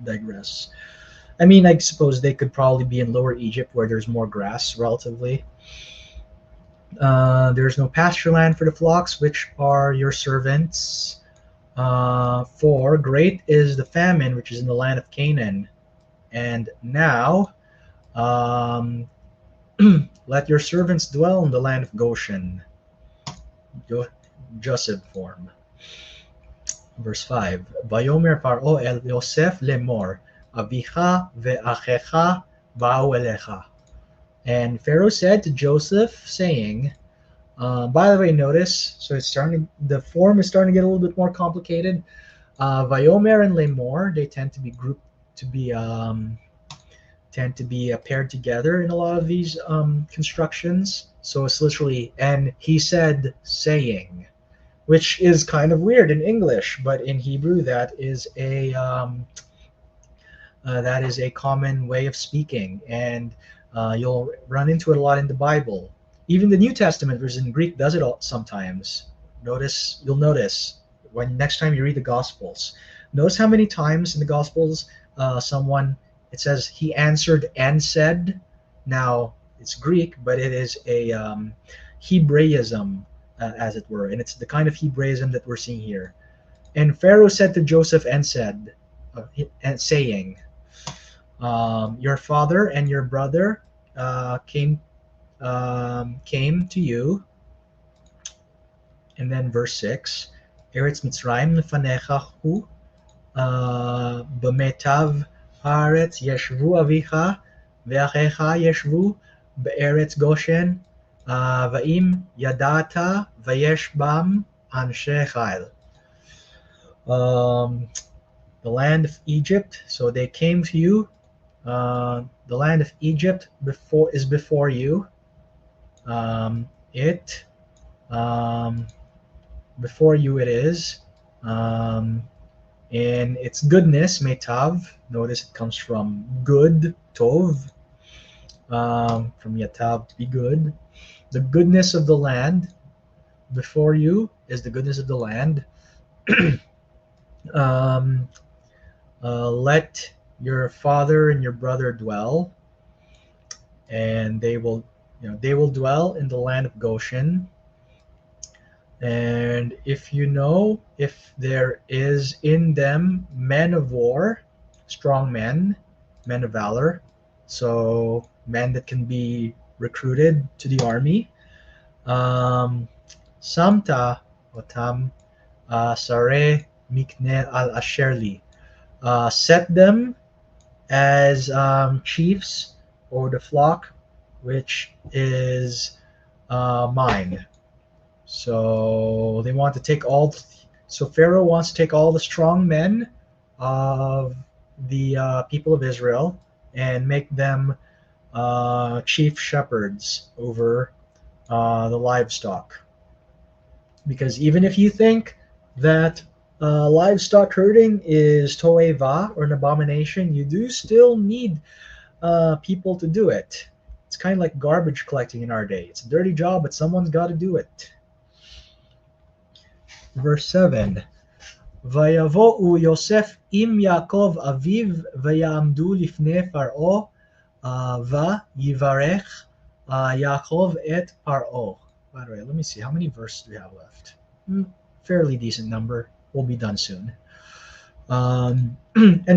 digress. I mean, I suppose they could probably be in Lower Egypt where there's more grass relatively. There's no pasture land for the flocks, which are your servants. For great is the famine which is in the land of Canaan. And now, um, let your servants dwell in the land of Goshen. Joseph form. Verse 5. Vayomer Paro el Yosef lemor, Avicha ve'achecha ba'u elecha. And Pharaoh said to Joseph, saying, by the way, notice, so the form is starting to get a little bit more complicated. Vayomer and lemor, they tend to be grouped to be paired together in a lot of these constructions. So it's literally, and he said, saying, which is kind of weird in English, but in Hebrew that is a common way of speaking, and you'll run into it a lot in the Bible. Even the New Testament, which is in Greek, does it sometimes. You'll notice when next time you read the Gospels. Notice how many times in the Gospels it says he answered and said. Now it's Greek, but it is a Hebraism, as it were, and it's the kind of Hebraism that we're seeing here. And Pharaoh said to Joseph and said, and saying, your father and your brother came to you. And then verse 6, Eretz Mitzrayim lefanecha hu, b'metav haaretz yeshvu avicha ve'achecha yeshvu be'eretz Goshen, va'im yadata vayesh bam anshe chayil. The land of Egypt, so they came to you. The land of Egypt is before you. Before you it is. In its goodness, metav. Notice it comes from good, tov. From yatav, be good. The goodness of the land before you is the goodness of the land. Let your father and your brother dwell, and they will dwell in the land of Goshen. And if there is in them men of war, strong men of valor, so men that can be recruited to the army, samta otam sare mikne al asherli, set them as chiefs over the flock which is mine. So they want to take so Pharaoh wants to take all the strong men of the people of Israel and make them chief shepherds over the livestock. Because even if you think that livestock herding is toeva or an abomination, you do still need people to do it. It's kind of like garbage collecting in our day. It's a dirty job, but someone's got to do it. Verse 7. Vayavo'u Yosef im Yaakov aviv vayamdu lifnei Paro vayivarech Yaakov et Paro. By the way, let me see. How many verses do we have left? Fairly decent number. We'll be done soon. And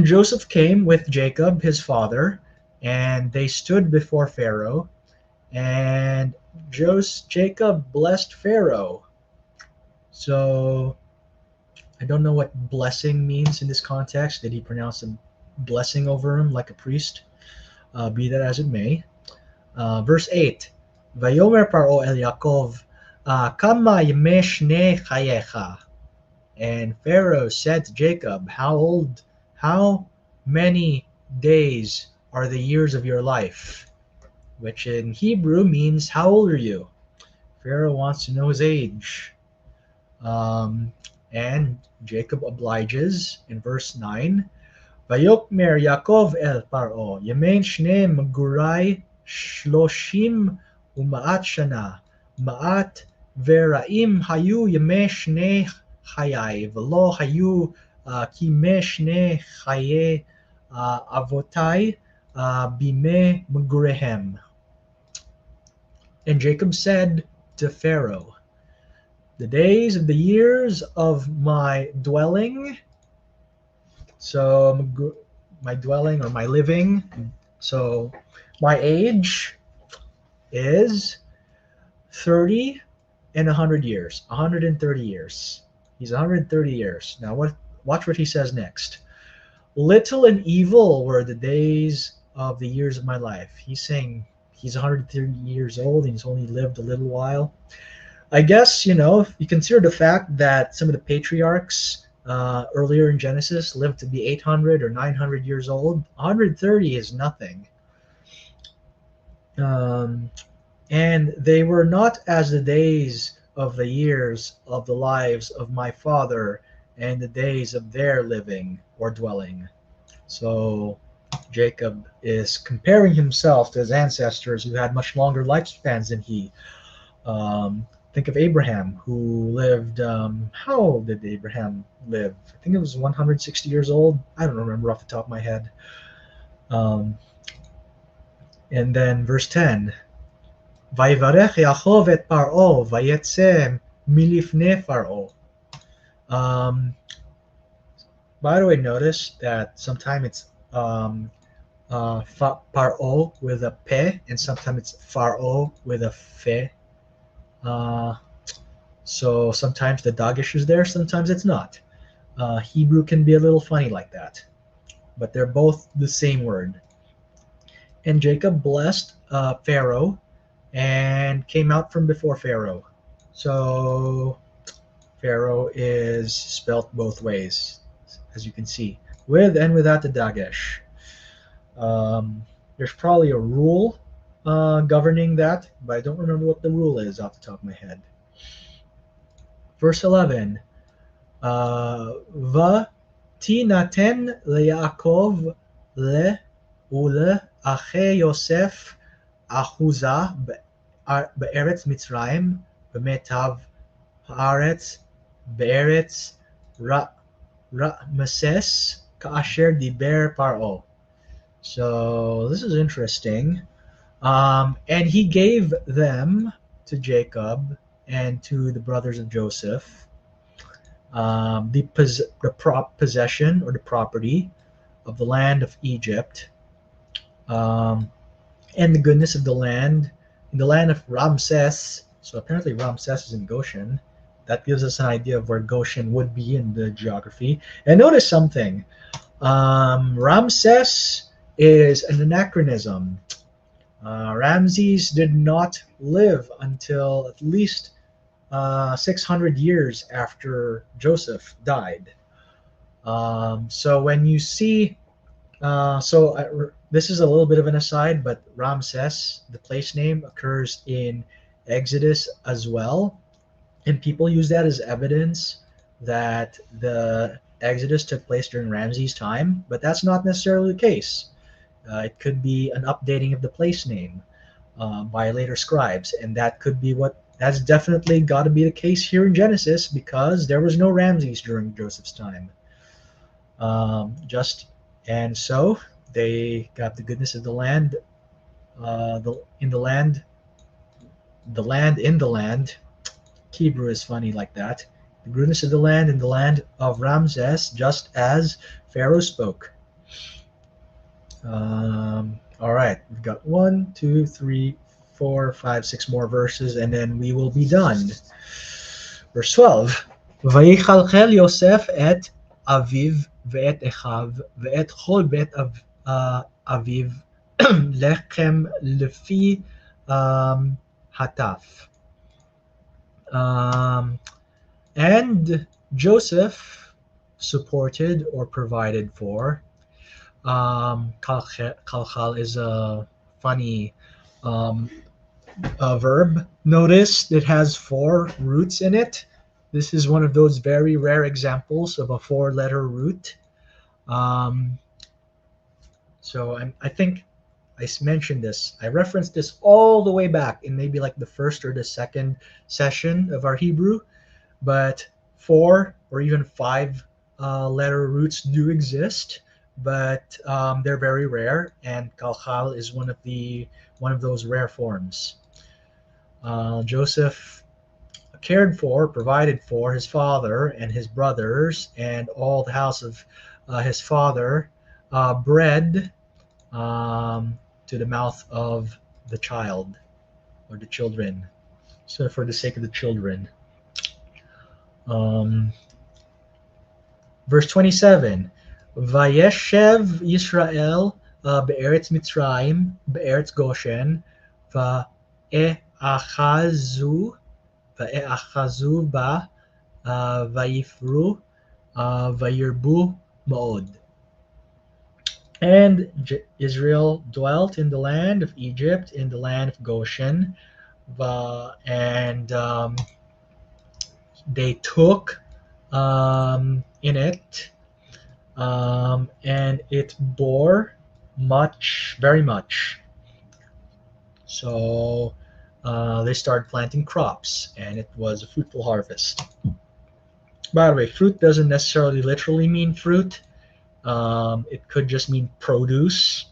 Joseph came with Jacob, his father, and they stood before Pharaoh. And Jacob blessed Pharaoh. So I don't know what blessing means in this context. Did he pronounce a blessing over him like a priest? Be that as it may. Verse 8. Vayomer Paro el Yaakov, kama yemei shnei chayecha. And Pharaoh said to Jacob, how many days are the years of your life? Which in Hebrew means, how old are you? Pharaoh wants to know his age. And Jacob obliges in verse 9. Vayokmer Yaakov el Paro, Yemen shne magurai shloshim umaat shana, maat veraim hayu yeme shne hayai, velo hayu kime shne chaye avotai bime magurehem. And Jacob said to Pharaoh, the days of the years of my dwelling, so my dwelling or my living, so my age is 30 and 100 years, 130 years. He's 130 years. Now watch what he says next. Little and evil were the days of the years of my life. He's saying he's 130 years old and he's only lived a little while. I guess, if you consider the fact that some of the patriarchs earlier in Genesis lived to be 800 or 900 years old, 130 is nothing. And they were not as the days of the years of the lives of my father and the days of their living or dwelling. So Jacob is comparing himself to his ancestors who had much longer lifespans than he. Think of Abraham, who lived, how old did Abraham live? I think it was 160 years old. I don't remember off the top of my head. And then verse 10. Vayivarech Yaakov et Paro, vayetze milifne Paro. By the way, notice that sometimes it's Paro with a pe, and sometimes it's Pharaoh with a fe. So sometimes the dagesh is there, sometimes it's not. Hebrew can be a little funny like that, but they're both the same word. And Jacob blessed Pharaoh and came out from before Pharaoh. So Pharaoh is spelt both ways, as you can see, with and without the dagesh. There's probably a rule governing that, but I don't remember what the rule is off the top of my head. Verse 11. Va tinaten leYaakov le ule ache Yosef achuza be'eretz Mitzrayim b'metav haaretz be'eretz Ramesses ka'asher diber Paro. So this is interesting. And he gave them to Jacob and to the brothers of Joseph the possession or the property of the land of Egypt, and the goodness of the land in the land of Ramses. So apparently Ramses is in Goshen. That gives us an idea of where Goshen would be in the geography. And notice something. Ramses is an anachronism. Ramses did not live until at least 600 years after Joseph died. So when you see, this is a little bit of an aside, but Ramses, the place name, occurs in Exodus as well. And people use that as evidence that the Exodus took place during Ramses' time, but that's not necessarily the case. It could be an updating of the place name by later scribes, and that's definitely got to be the case here in Genesis, because there was no Ramses during Joseph's time. And so they got the goodness of the land, in the land. Hebrew is funny like that. The goodness of the land in the land of Ramses, just as Pharaoh spoke. All right, we've got 1, 2, 3, 4, 5, 6 more verses, and then we will be done. Verse 12. Vayichalchel Yosef et aviv ve'et echav ve'et chol bet aviv lechem lefi hataf. And Joseph supported or provided for. Kalchal is a funny verb. Notice it has four roots in it. This is one of those very rare examples of a four-letter root. Um, I think mentioned this. I referenced this all the way back in maybe like the first or the second session of our Hebrew, but four or even five letter roots do exist, but they're very rare, and kalchal is one of those rare forms. Joseph cared for, provided for his father and his brothers and all the house of his father bread to the mouth of the child or the children. So for the sake of the children. Um, verse 27. Vayeshev Yisrael be'eretz Mitzrayim be'eretz Goshen va'e'achazu ba vayifru vayirbu ma'od. And Israel dwelt in the land of Egypt, in the land of Goshen, and they took in it, and it bore much, very much. So they started planting crops, and it was a fruitful harvest. By the way, fruit doesn't necessarily literally mean fruit. It could just mean produce.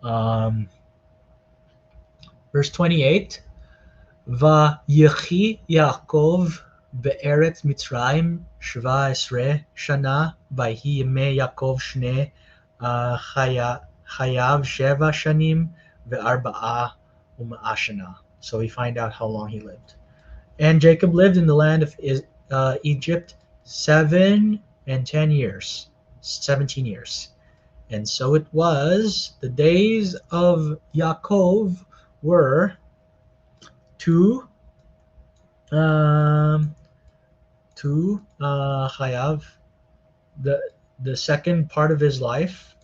Verse 28. Vayechi Yaakov be'eretz Mitzrayim 17 shana vayhi yemei Yaakov shnei chayav sheva shanim ve'arba'a u'ma'a shana. So we find out how long he lived. And Jacob lived in the land of Egypt 7 and 10 years. 17 years. And so it was, the days of Yaakov were Chayav, the second part of his life.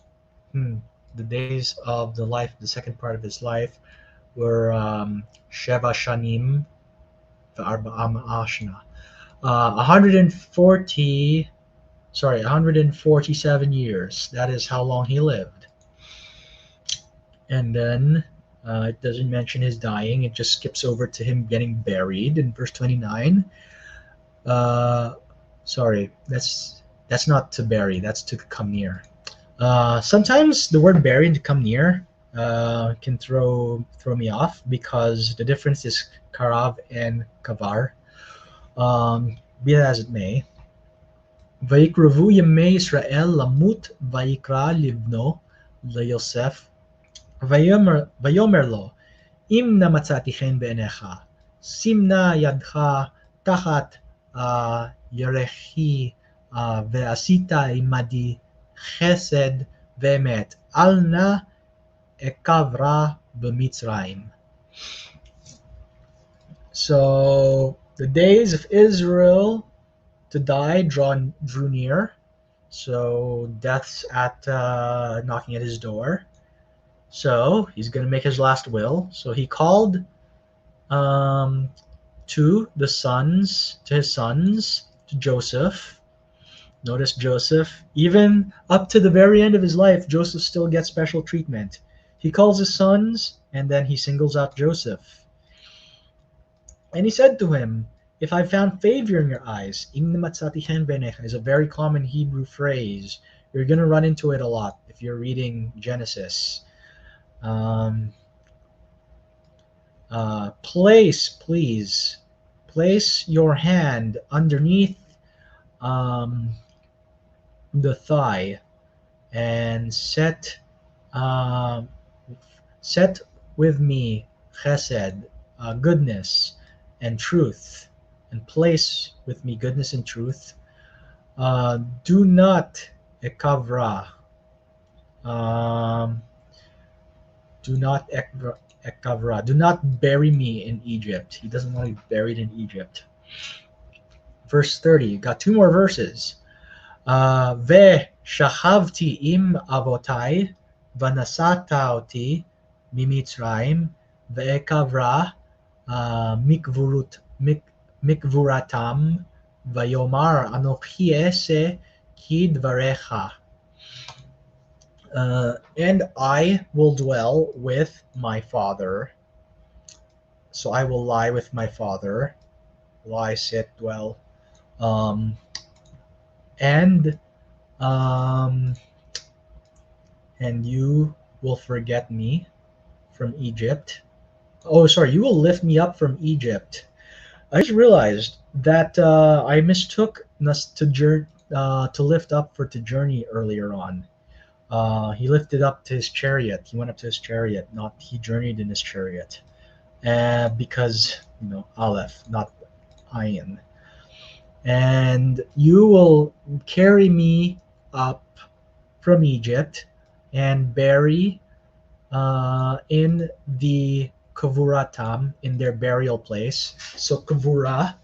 The days of the second part of his life were Sheva Shanim v'arba'a ma'ashna. 147 years. That is how long he lived. And then it doesn't mention his dying. It just skips over to him getting buried in verse 29. Sorry, that's not to bury. That's to come near. Sometimes the word bury and to come near can throw me off because the difference is karav and kavar. Be that as it may. Vayikrovu yemei Yisrael lamut vayikra livno leYosef vayomer lo im na matzati chen be'enecha simna yadcha tachat yerechi ve'asita imadi chesed ve'emet al na ekavra b'Mitzrayim. So the days of Israel to die drew near. So death's at knocking at his door. So he's going to make his last will. So he called to his sons, to Joseph. Notice Joseph, even up to the very end of his life, Joseph still gets special treatment. He calls his sons, and then he singles out Joseph. And he said to him, if I found favor in your eyes, is a very common Hebrew phrase. You're going to run into it a lot if you're reading Genesis. Place your hand underneath the thigh and set with me chesed, goodness and truth, and place with me goodness and truth. Do not ekavra. Do not ekavra. Do not bury me in Egypt. He doesn't want to be buried in Egypt. Verse 30. Got two more verses. Ve shahavti im avotai vanasata oti mimitzrayim ve'ekavra mikvuratam vayomar anochi ese ki dvarecha. And I will dwell with my father. So I will lie with my father. Lie, sit, dwell. Um, and um, and you will forget me from Egypt. Oh, sorry, you will lift me up from Egypt. I just realized that I mistook to lift up for to journey earlier on. He lifted up to his chariot. He went up to his chariot, not he journeyed in his chariot. Because Aleph, not Ayin. And you will carry me up from Egypt and bury in the Kavuratam, in their burial place. So Kavura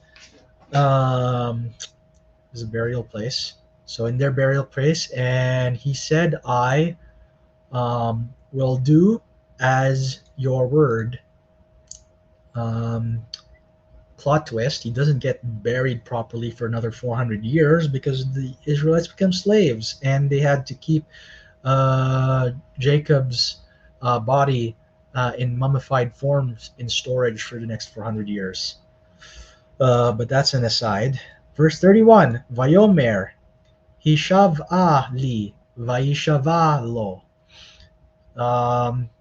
is a burial place. So in their burial place, and he said, I will do as your word. Um, Plot twist, he doesn't get buried properly for another 400 years because the Israelites become slaves and they had to keep Jacob's body in mummified forms in storage for the next 400 years. But that's an aside. Verse 31, Vayomer, Hishav'a li, Vayishava lo. Um,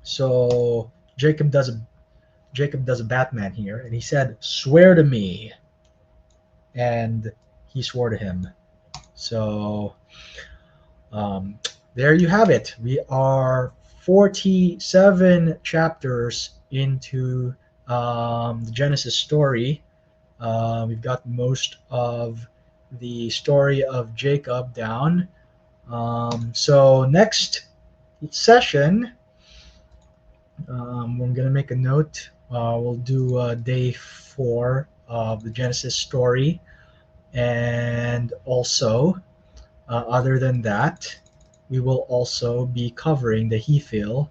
so Jacob does a Batman here, and he said, "Swear to me," and he swore to him. So um, there you have it. We are 47 chapters into the Genesis story. We've got most of the story of Jacob down. So next session, I'm going to make a note. We'll do day 4 of the Genesis story. And also, other than that, we will also be covering the Hephil,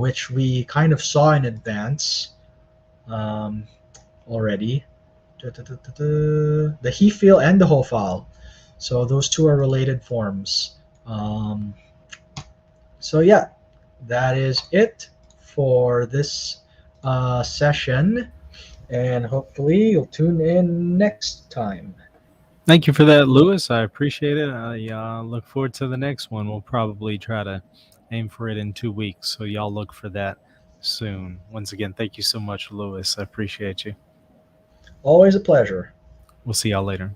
which we kind of saw in advance um, already. The Hephil and the Hophal. So those two are related forms. So yeah, that is it for this session, and hopefully you'll tune in next time. Thank you for that, Lewis. I appreciate it. I look forward to the next one. We'll probably try to aim for it in 2 weeks, so y'all look for that soon. Once again, thank you so much, Lewis. I appreciate you. Always a pleasure. We'll see y'all later.